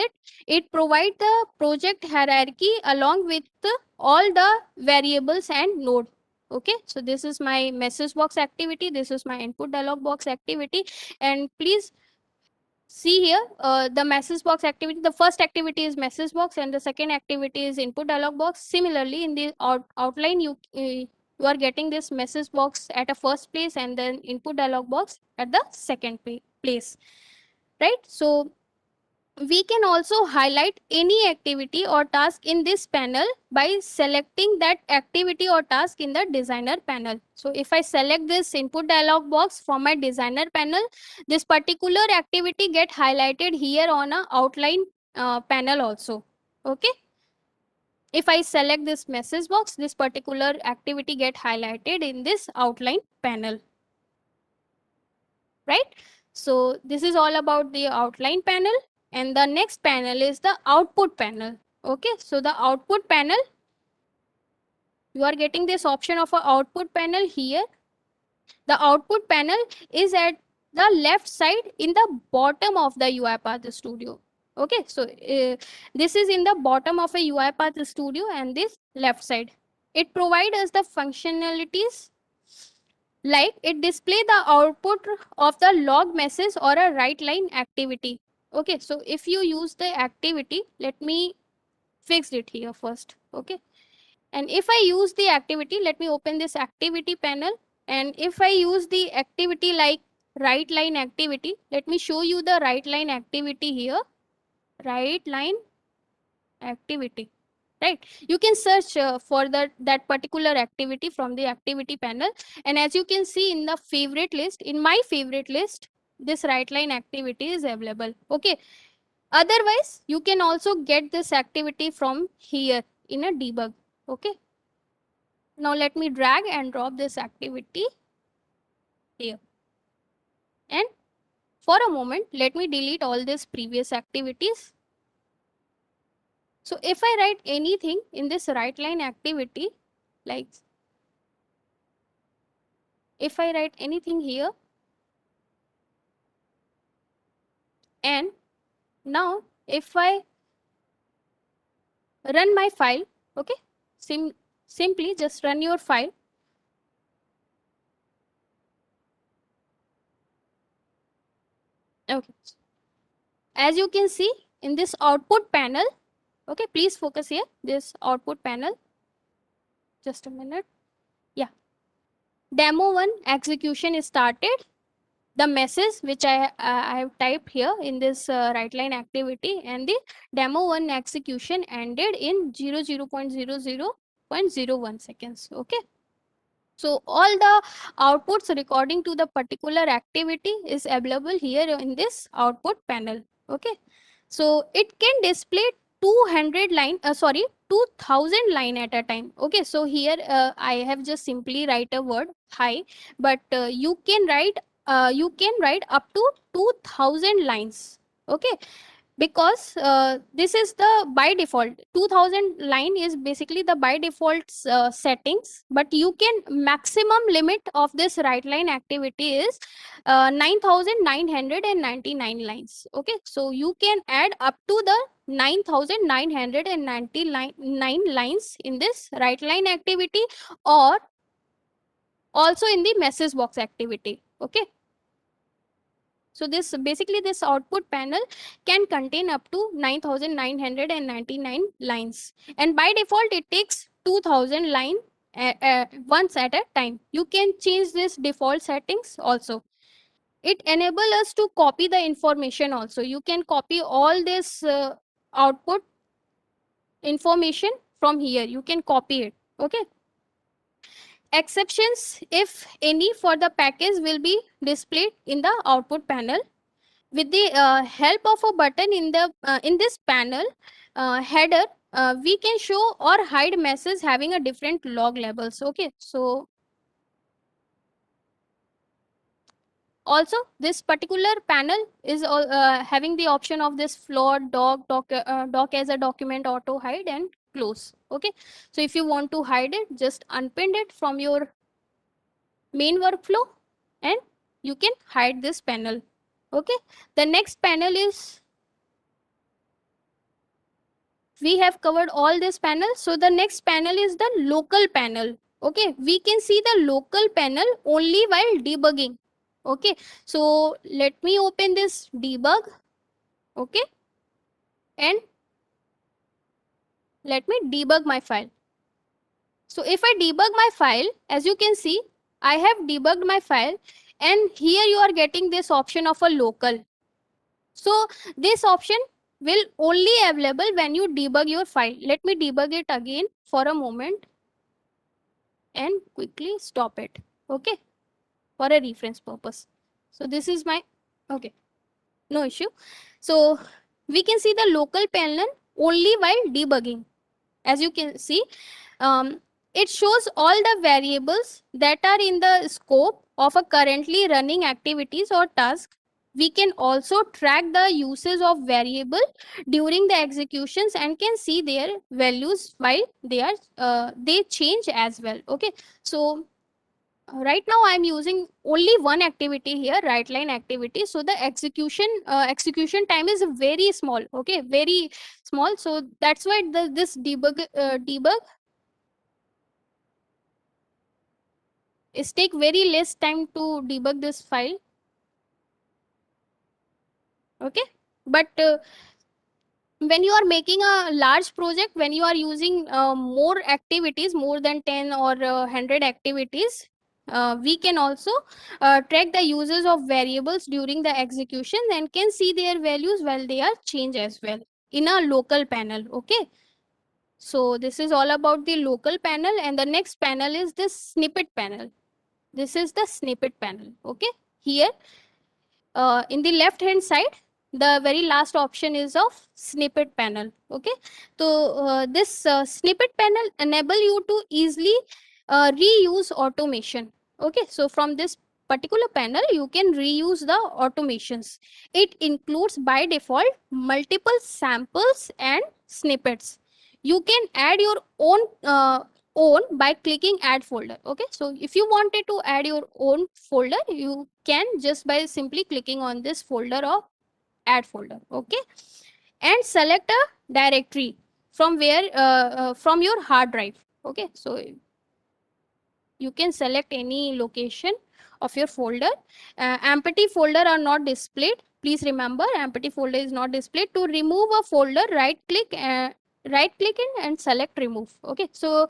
it provides the project hierarchy along with all the variables and node. Okay, so this is my message box activity, this is my input dialog box activity, and please see here the message box activity, the first activity is message box and the second activity is input dialog box. Similarly, in the outline, you are getting this message box at a first place and then input dialog box at the second place, right? So we can also highlight any activity or task in this panel by selecting that activity or task in the designer panel. So if I select this input dialog box from my designer panel, this particular activity get highlighted here on a outline panel also. Okay, if I select this message box, this particular activity get highlighted in this outline panel, right? So this is all about the outline panel, and the next panel is the output panel. Okay, so the output panel, you are getting this option of a output panel here. The output panel is at the left side in the bottom of the UiPath Studio. Okay, so this is in the bottom of a UiPath Studio and this left side. It provides us the functionalities like it display the output of the log message or a write line activity. Okay, so if you use the activity, let me fix it here first. Okay, and if I use the activity, let me open this activity panel. And if I use the activity like write line activity, let me show you the write line activity here. Write line activity, right? You can search for that particular activity from the activity panel. And as you can see in the favorite list, in my favorite list, this write line activity is available. Okay, otherwise you can also get this activity from here in a debug. Okay, now let me drag and drop this activity here. And for a moment, let me delete all these previous activities. So if I write anything in this write line activity, like if I write anything here, and now if I run my file, okay, simply just run your file. Okay, as you can see in this output panel, okay, please focus here, this output panel. Just a minute. Yeah, demo 1 execution is started. The message which I have typed here in this write line activity, and the demo 1 execution ended in 0.01 seconds. Okay, so all the outputs according to the particular activity is available here in this output panel. Okay, so it can display 200 line, 2000 line at a time. Okay, so here I have just simply write a word hi, but you can write up to 2000 lines. Okay, because this is the by default 2000 line is basically the by default settings, but you can maximum limit of this write line activity is 9999 lines. Okay, so you can add up to the 9999 lines in this write line activity, or also in the message box activity. Okay, so this basically this output panel can contain up to 9999 lines, and by default it takes 2000 line once at a time. You can change this default settings also. It enable us to copy the information also. You can copy all this output information from here. You can copy it. Okay. Exceptions, if any, for the package will be displayed in the output panel. With the help of a button in this panel header, we can show or hide messages having a different log labels. Okay, so also this particular panel is having the option of this float doc as a document auto hide and close. Okay, so if you want to hide it, just unpin it from your main workflow and you can hide this panel. Okay, the next panel is, we have covered all this panel. So the next panel is the local panel. Okay, we can see the local panel only while debugging. Okay, so let me open this debug. Okay, and let me debug my file. So if I debug my file, as you can see, I have debugged my file, and here you are getting this option of a local. So this option will only available when you debug your file. Let me debug it again for a moment and quickly stop it. Okay, for a reference purpose. So this is my, okay, no issue. So we can see the local panel only while debugging. As you can see, it shows all the variables that are in the scope of a currently running activities or task. We can also track the usage of variable during the executions and can see their values while they change as well. Okay, so right now I'm using only one activity here, right line activity, so the execution time is very small, okay, very small. So that's why this debug is take very less time to debug this file, okay. But when you are making a large project, when you are using more activities, more than 10 or 100 activities, we can also track the uses of variables during the execution and can see their values while they are changed as well in a local panel, okay. So this is all about the local panel, and the next panel is this snippet panel. This is the snippet panel, okay. Here in the left hand side, the very last option is of snippet panel, okay. So this snippet panel enable you to easily reuse automation, okay. So from this particular panel you can reuse the automations. It includes by default multiple samples and snippets. You can add your own by clicking add folder, okay. So if you wanted to add your own folder, you can just by simply clicking on this folder or add folder, okay. And select a directory from where from your hard drive, okay. So you can select any location of your folder. Empty folder are not displayed, please remember, empty folder is not displayed. To remove a folder, right click in and select remove, okay. So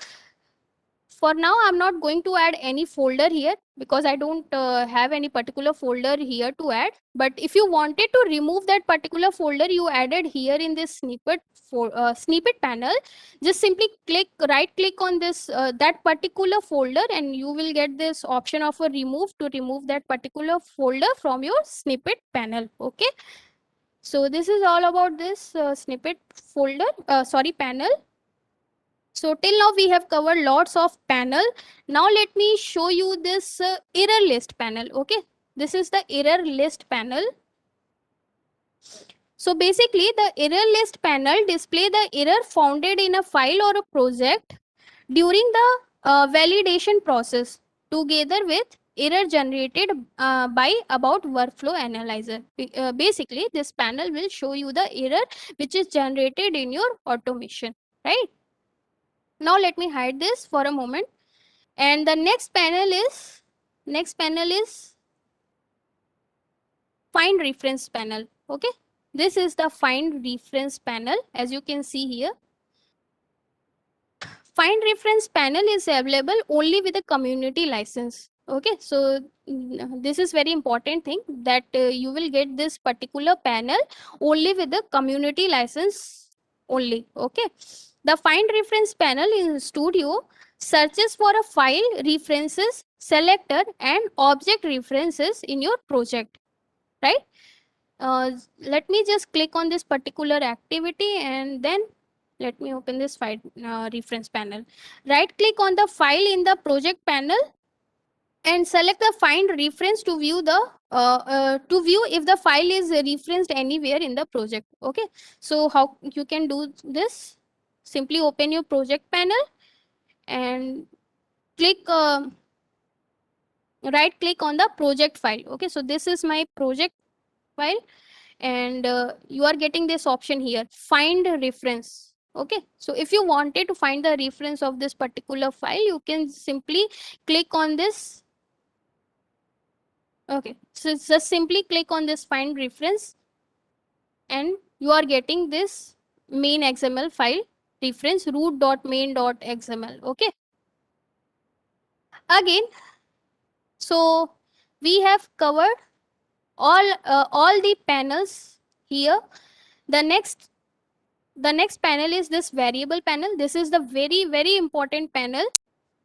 for now I'm not going to add any folder here because I don't have any particular folder here to add. But if you wanted to remove that particular folder you added here in this snippet panel, just simply right click on this that particular folder and you will get this option of a remove to remove that particular folder from your snippet panel, okay. So this is all about this snippet folder sorry panel. So till now we have covered lots of panel. Now let me show you this error list panel. Okay, this is the error list panel. So basically the error list panel display the error founded in a file or a project during the validation process together with error generated by about workflow analyzer. Basically this panel will show you the error which is generated in your automation, right? Now let me hide this for a moment. And the next panel is find reference panel, okay. This is the find reference panel. As you can see here, find reference panel is available only with a community license, okay. So this is very important thing that you will get this particular panel only with the community license only, okay. The find reference panel in studio searches for a file references selector and object references in your project, right. Let me just click on this particular activity and then let me open this file reference panel. Right click on the file in the project panel and select the find reference to view the to view if the file is referenced anywhere in the project, okay. So how you can do this? Simply open your project panel and click right click on the project file, okay. So this is my project file and you are getting this option here, find reference, okay. So if you wanted to find the reference of this particular file you can simply click on this, okay. So just simply click on this find reference and you are getting this main xml file reference root.main.xml, okay. Again, so we have covered all the panels here. The next panel is this variable panel. This is the very important panel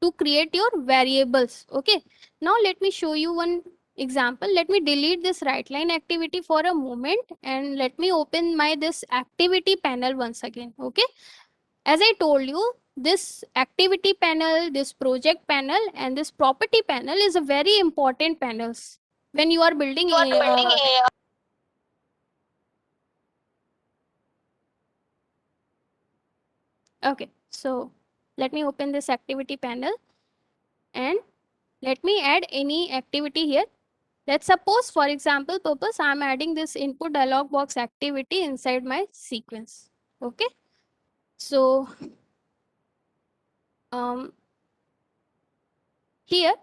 to create your variables, okay. Now let me show you one example. Let me delete this right line activity for a moment and let me open my this activity panel once again, okay. As I told you, this activity panel, this project panel and this property panel is a very important panels when you are building okay. So let me open this activity panel and Let me add any activity here. Let's suppose, for example purpose, I'm adding this input dialog box activity inside my sequence. Okay. So here,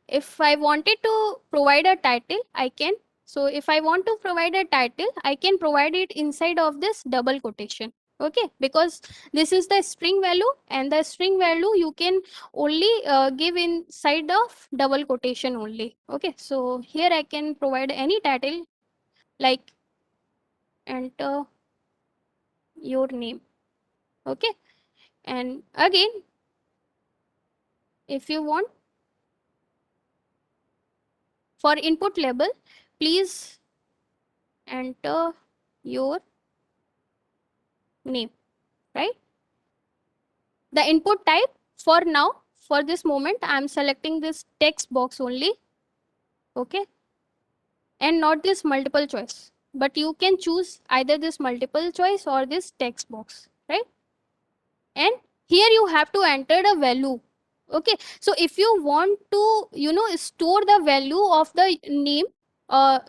if I wanted to provide a title, I can. So if I want to provide a title, I can provide it inside of this double quotation. Okay, because this is the string value, and the string value you can only give inside of double quotation only. Okay, so here I can provide any title like enter your name. Okay, and again, if you want, for input label, please enter your name, right? The input type, for now, for this moment, I'm selecting this text box only. Okay, and not this multiple choice, but you can choose either this multiple choice or this text box, right? And here you have to enter the value. Okay, so if you want to store the value of the name,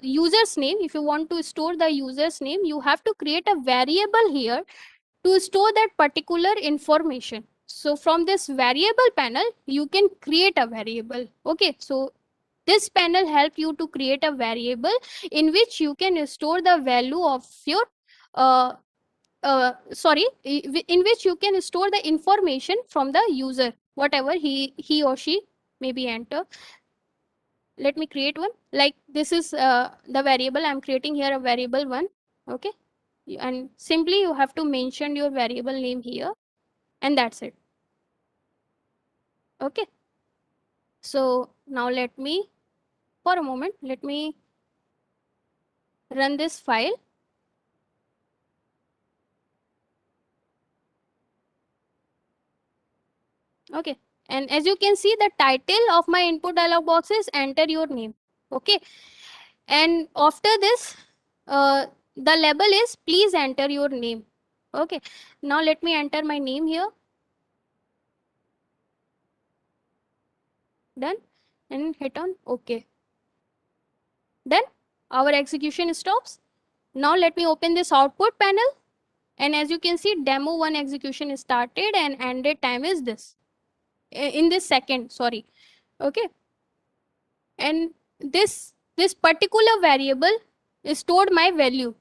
user's name, if you want to store the user's name, you have to create a variable here to store that particular information. So from this variable panel, you can create a variable. Okay, so this panel help you to create a variable in which you can store the value of your uh, in which you can store the information from the user, whatever he or she maybe enter. Let me create one. Like this is the variable I'm creating here, a variable one. Okay, and simply you have to mention your variable name here, and that's it. Okay, so now let me, for a moment, let me run this file. Okay, and as you can see, the title of my input dialog box is enter your name. Okay, and after this the label is please enter your name. Okay, now let me enter my name here. Done, and hit on OK. Then our execution stops. Now let me open this output panel, and as you can see, demo 1 execution is started and ended time is this in this second, sorry. Okay, and this particular variable is stored my value,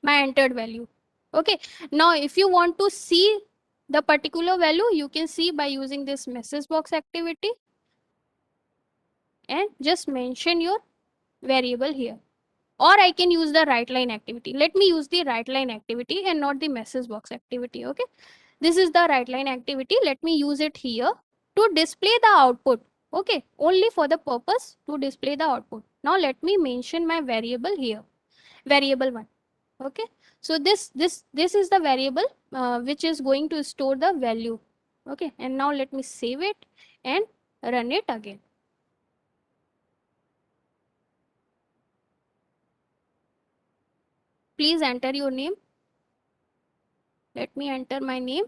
my entered value. Okay, now if you want to see the particular value, you can see by using this message box activity and just mention your variable here, or I can use the write line activity. Let me use the write line activity and not the message box activity. Okay, this is the write line activity. Let me use it here to display the output. Okay, only for the purpose to display the output. Now let me mention my variable here, variable 1. Okay, so this is the variable which is going to store the value. Okay, and now let me save it and run it again. Please enter your name. Let me enter my name.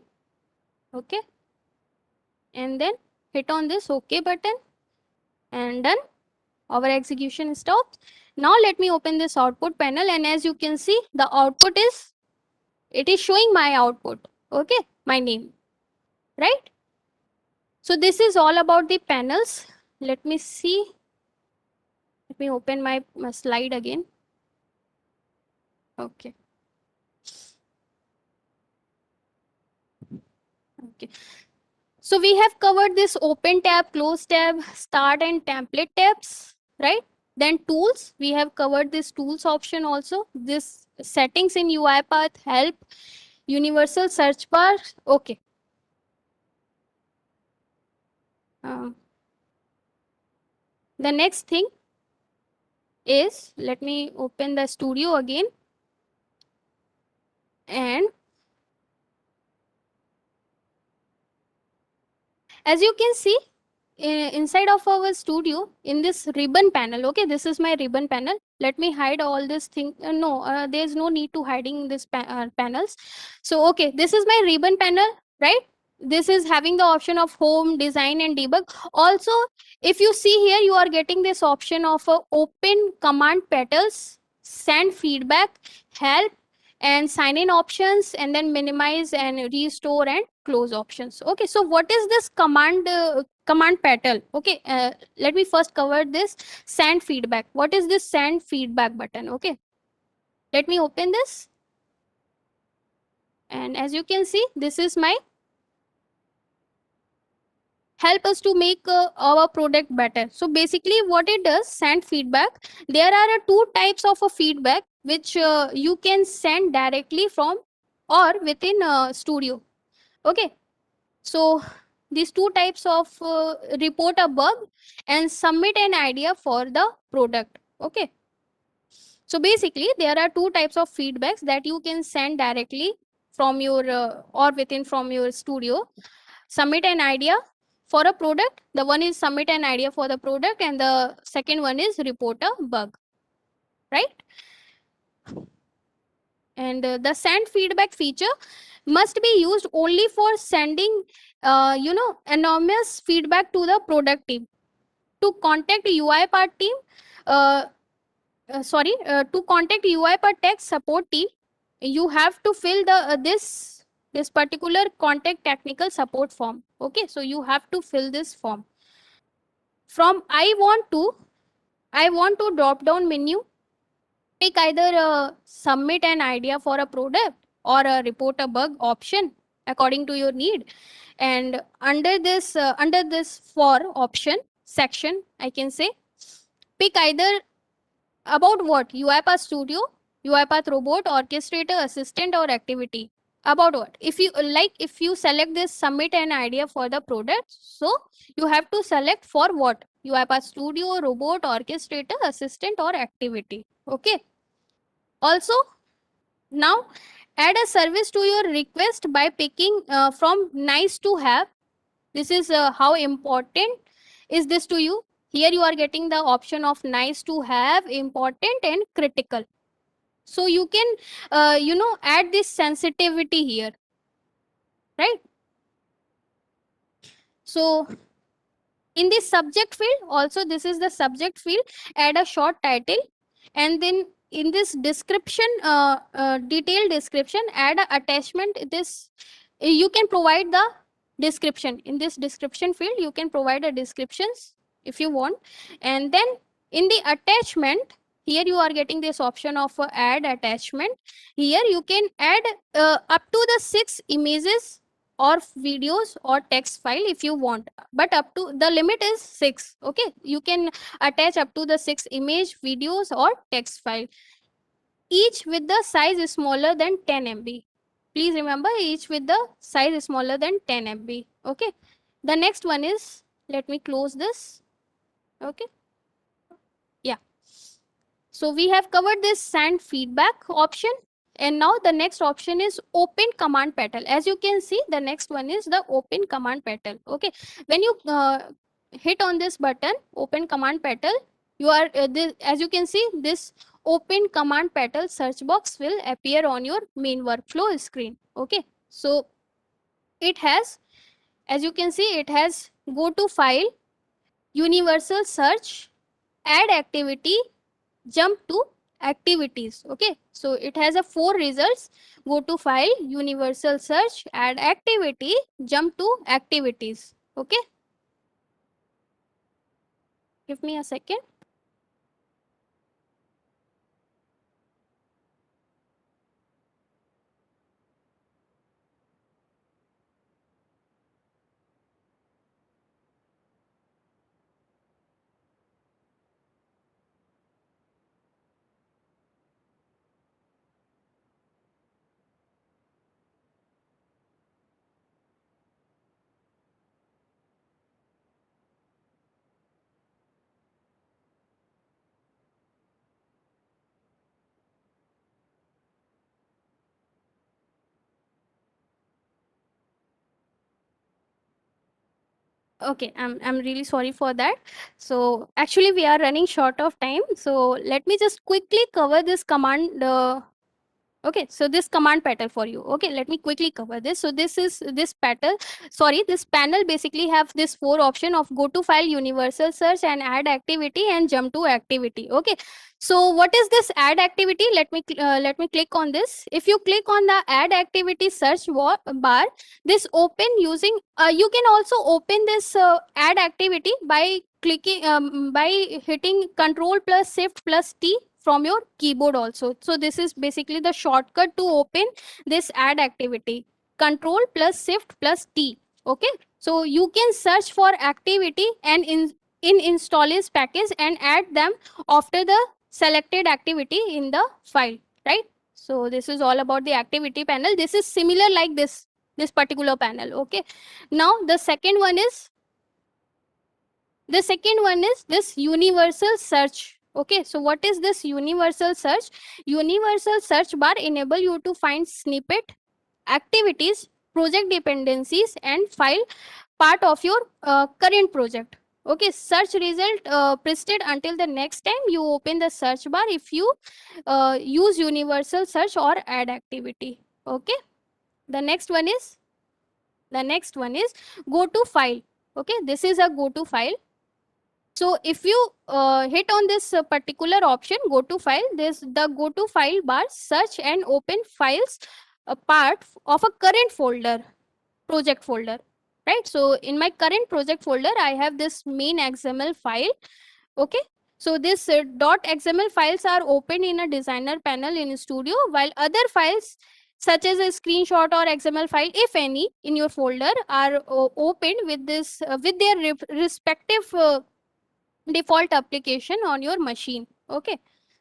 Okay, and then hit on this OK button, and done. Our execution stops. Now let me open this output panel, and as you can see, the output is, it is showing my output. Okay, my name, right? So this is all about the panels. Let me see. Let me open my slide again. Okay. Okay. So we have covered this open tab, close tab, start and template tabs, right? Then tools, we have covered this tools option also. This settings in UiPath, help, universal search bar. Okay. The next thing is, let me open the studio again, and as you can see, inside of our studio, in this ribbon panel, okay, this is my ribbon panel. Let me hide all this thing. No, there's no need to hiding this panels. So okay, this is my ribbon panel, right? this is having the option of home, design, and debug. Also, if you see here, you are getting this option of open command petals, send feedback, help, and sign in options, and then minimize and restore and close options. Okay, so what is this command petal? Okay, let me first cover this send feedback. What is this send feedback button? Okay, let me open this, and as you can see, this is my help us to make our product better. So basically what it does, send feedback. There are two types of a feedback which you can send directly from or within studio. Okay, so these two types of report a bug and submit an idea for the product. Okay, so basically there are two types of feedbacks that you can send directly from your or within from your studio. Submit an idea for a product. The one is submit an idea for the product, and the second one is report a bug, right? And the send feedback feature must be used only for sending anonymous feedback to the product team. To contact UiPath team, uh, to contact UiPath tech support team, you have to fill the this particular contact technical support form. Okay, so you have to fill this form. From I want to drop down menu, pick either submit an idea for a product or a report a bug option according to your need. And under this for option section, I can say pick either about what UiPath Studio, UiPath Robot, Orchestrator, Assistant, or Activity. About what? If you like, if you select this submit an idea for the product, so you have to select for what? UiPath Studio, Robot, Orchestrator, Assistant, or Activity. Okay. Also, now add a service to your request by picking from nice to have. This is how important is this to you. Here you are getting the option of nice to have, important, and critical. So you can add this sensitivity here, right? So in this subject field also, this is the subject field, add a short title, and then in this description, detailed description, add a attachment. This you can provide the description. In this description field you can provide a descriptions if you want. And then in the attachment, here you are getting this option of add attachment. Here you can add up to the 6 images or videos or text file if you want, but up to the limit is 6. Okay, you can attach up to the 6 image, videos, or text file, each with the size is smaller than 10 MB. Please remember, each with the size is smaller than 10 MB. Okay, the next one is, let me close this. Okay, yeah, so we have covered this send feedback option. And now the next option is open command petal. As you can see, the next one is the open command petal. Okay, when you hit on this button, open command petal, you are as you can see, this open command petal search box will appear on your main workflow screen. Okay, so it has, as you can see, it has go to file, universal search, add activity, jump to activities. Okay, so it has a 4 results: go to file, universal search, add activity, jump to activities. Okay, give me a second. Okay, I'm really sorry for that. So actually we are running short of time, so let me just quickly cover this command Okay, so this command panel for you. Okay, let me quickly cover this. So this is this panel, sorry, this panel basically have this 4 option of go to file, universal search, and add activity, and jump to activity. Okay, so what is this add activity? Let me click on this. If you click on the add activity search bar, this open using you can also open this add activity by clicking by hitting Control plus Shift plus T from your keyboard also. So this is basically the shortcut to open this add activity. Control plus Shift plus T. Okay, so you can search for activity and in installers package and add them after the selected activity in the file, right? So this is all about the activity panel. This is similar like this particular panel. Okay, now the second one is this universal search. Okay, so what is this universal search? Universal search bar enable you to find snippet, activities, project dependencies, and file part of your current project. Okay, search result persisted until the next time you open the search bar if you use universal search or add activity. Okay, the next one is go to file. Okay, this is a go to file. So if you hit on this particular option, go to file, this the go to file bar search and open files a part of a current folder, project folder, right? So in my current project folder, I have this main XML file. Okay, so this .xml files are open in a designer panel in Studio, while other files such as a screenshot or XML file, if any, in your folder are opened with this with their respective default application on your machine. Okay,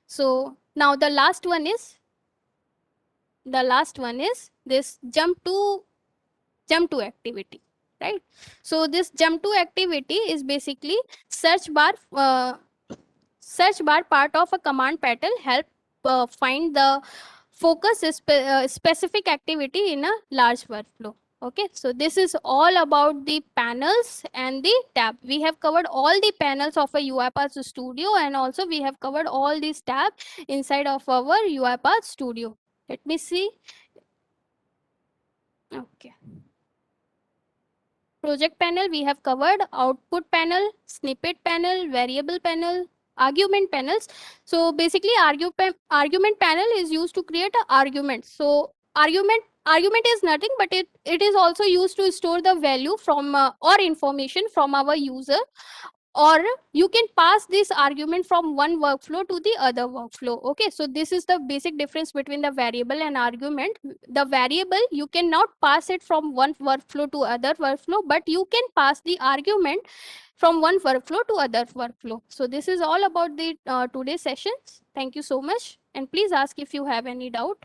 so now the last one is this jump to activity, right? So this jump to activity is basically search bar part of a command panel help find the focus specific activity in a large workflow. Okay, so this is all about the panels and the tab. We have covered all the panels of a UiPath Studio, and also we have covered all these tabs inside of our UiPath Studio. Let me see. Okay, project panel we have covered, output panel, snippet panel, variable panel, argument panels. So basically argument panel is used to create an argument. So argument is nothing but it is also used to store the value from or information from our user, or you can pass this argument from one workflow to the other workflow. Okay, so this is the basic difference between the variable and argument. The variable, you cannot pass it from one workflow to other workflow, but you can pass the argument from one workflow to other workflow. So this is all about the today's sessions. Thank you so much, and please ask if you have any doubt.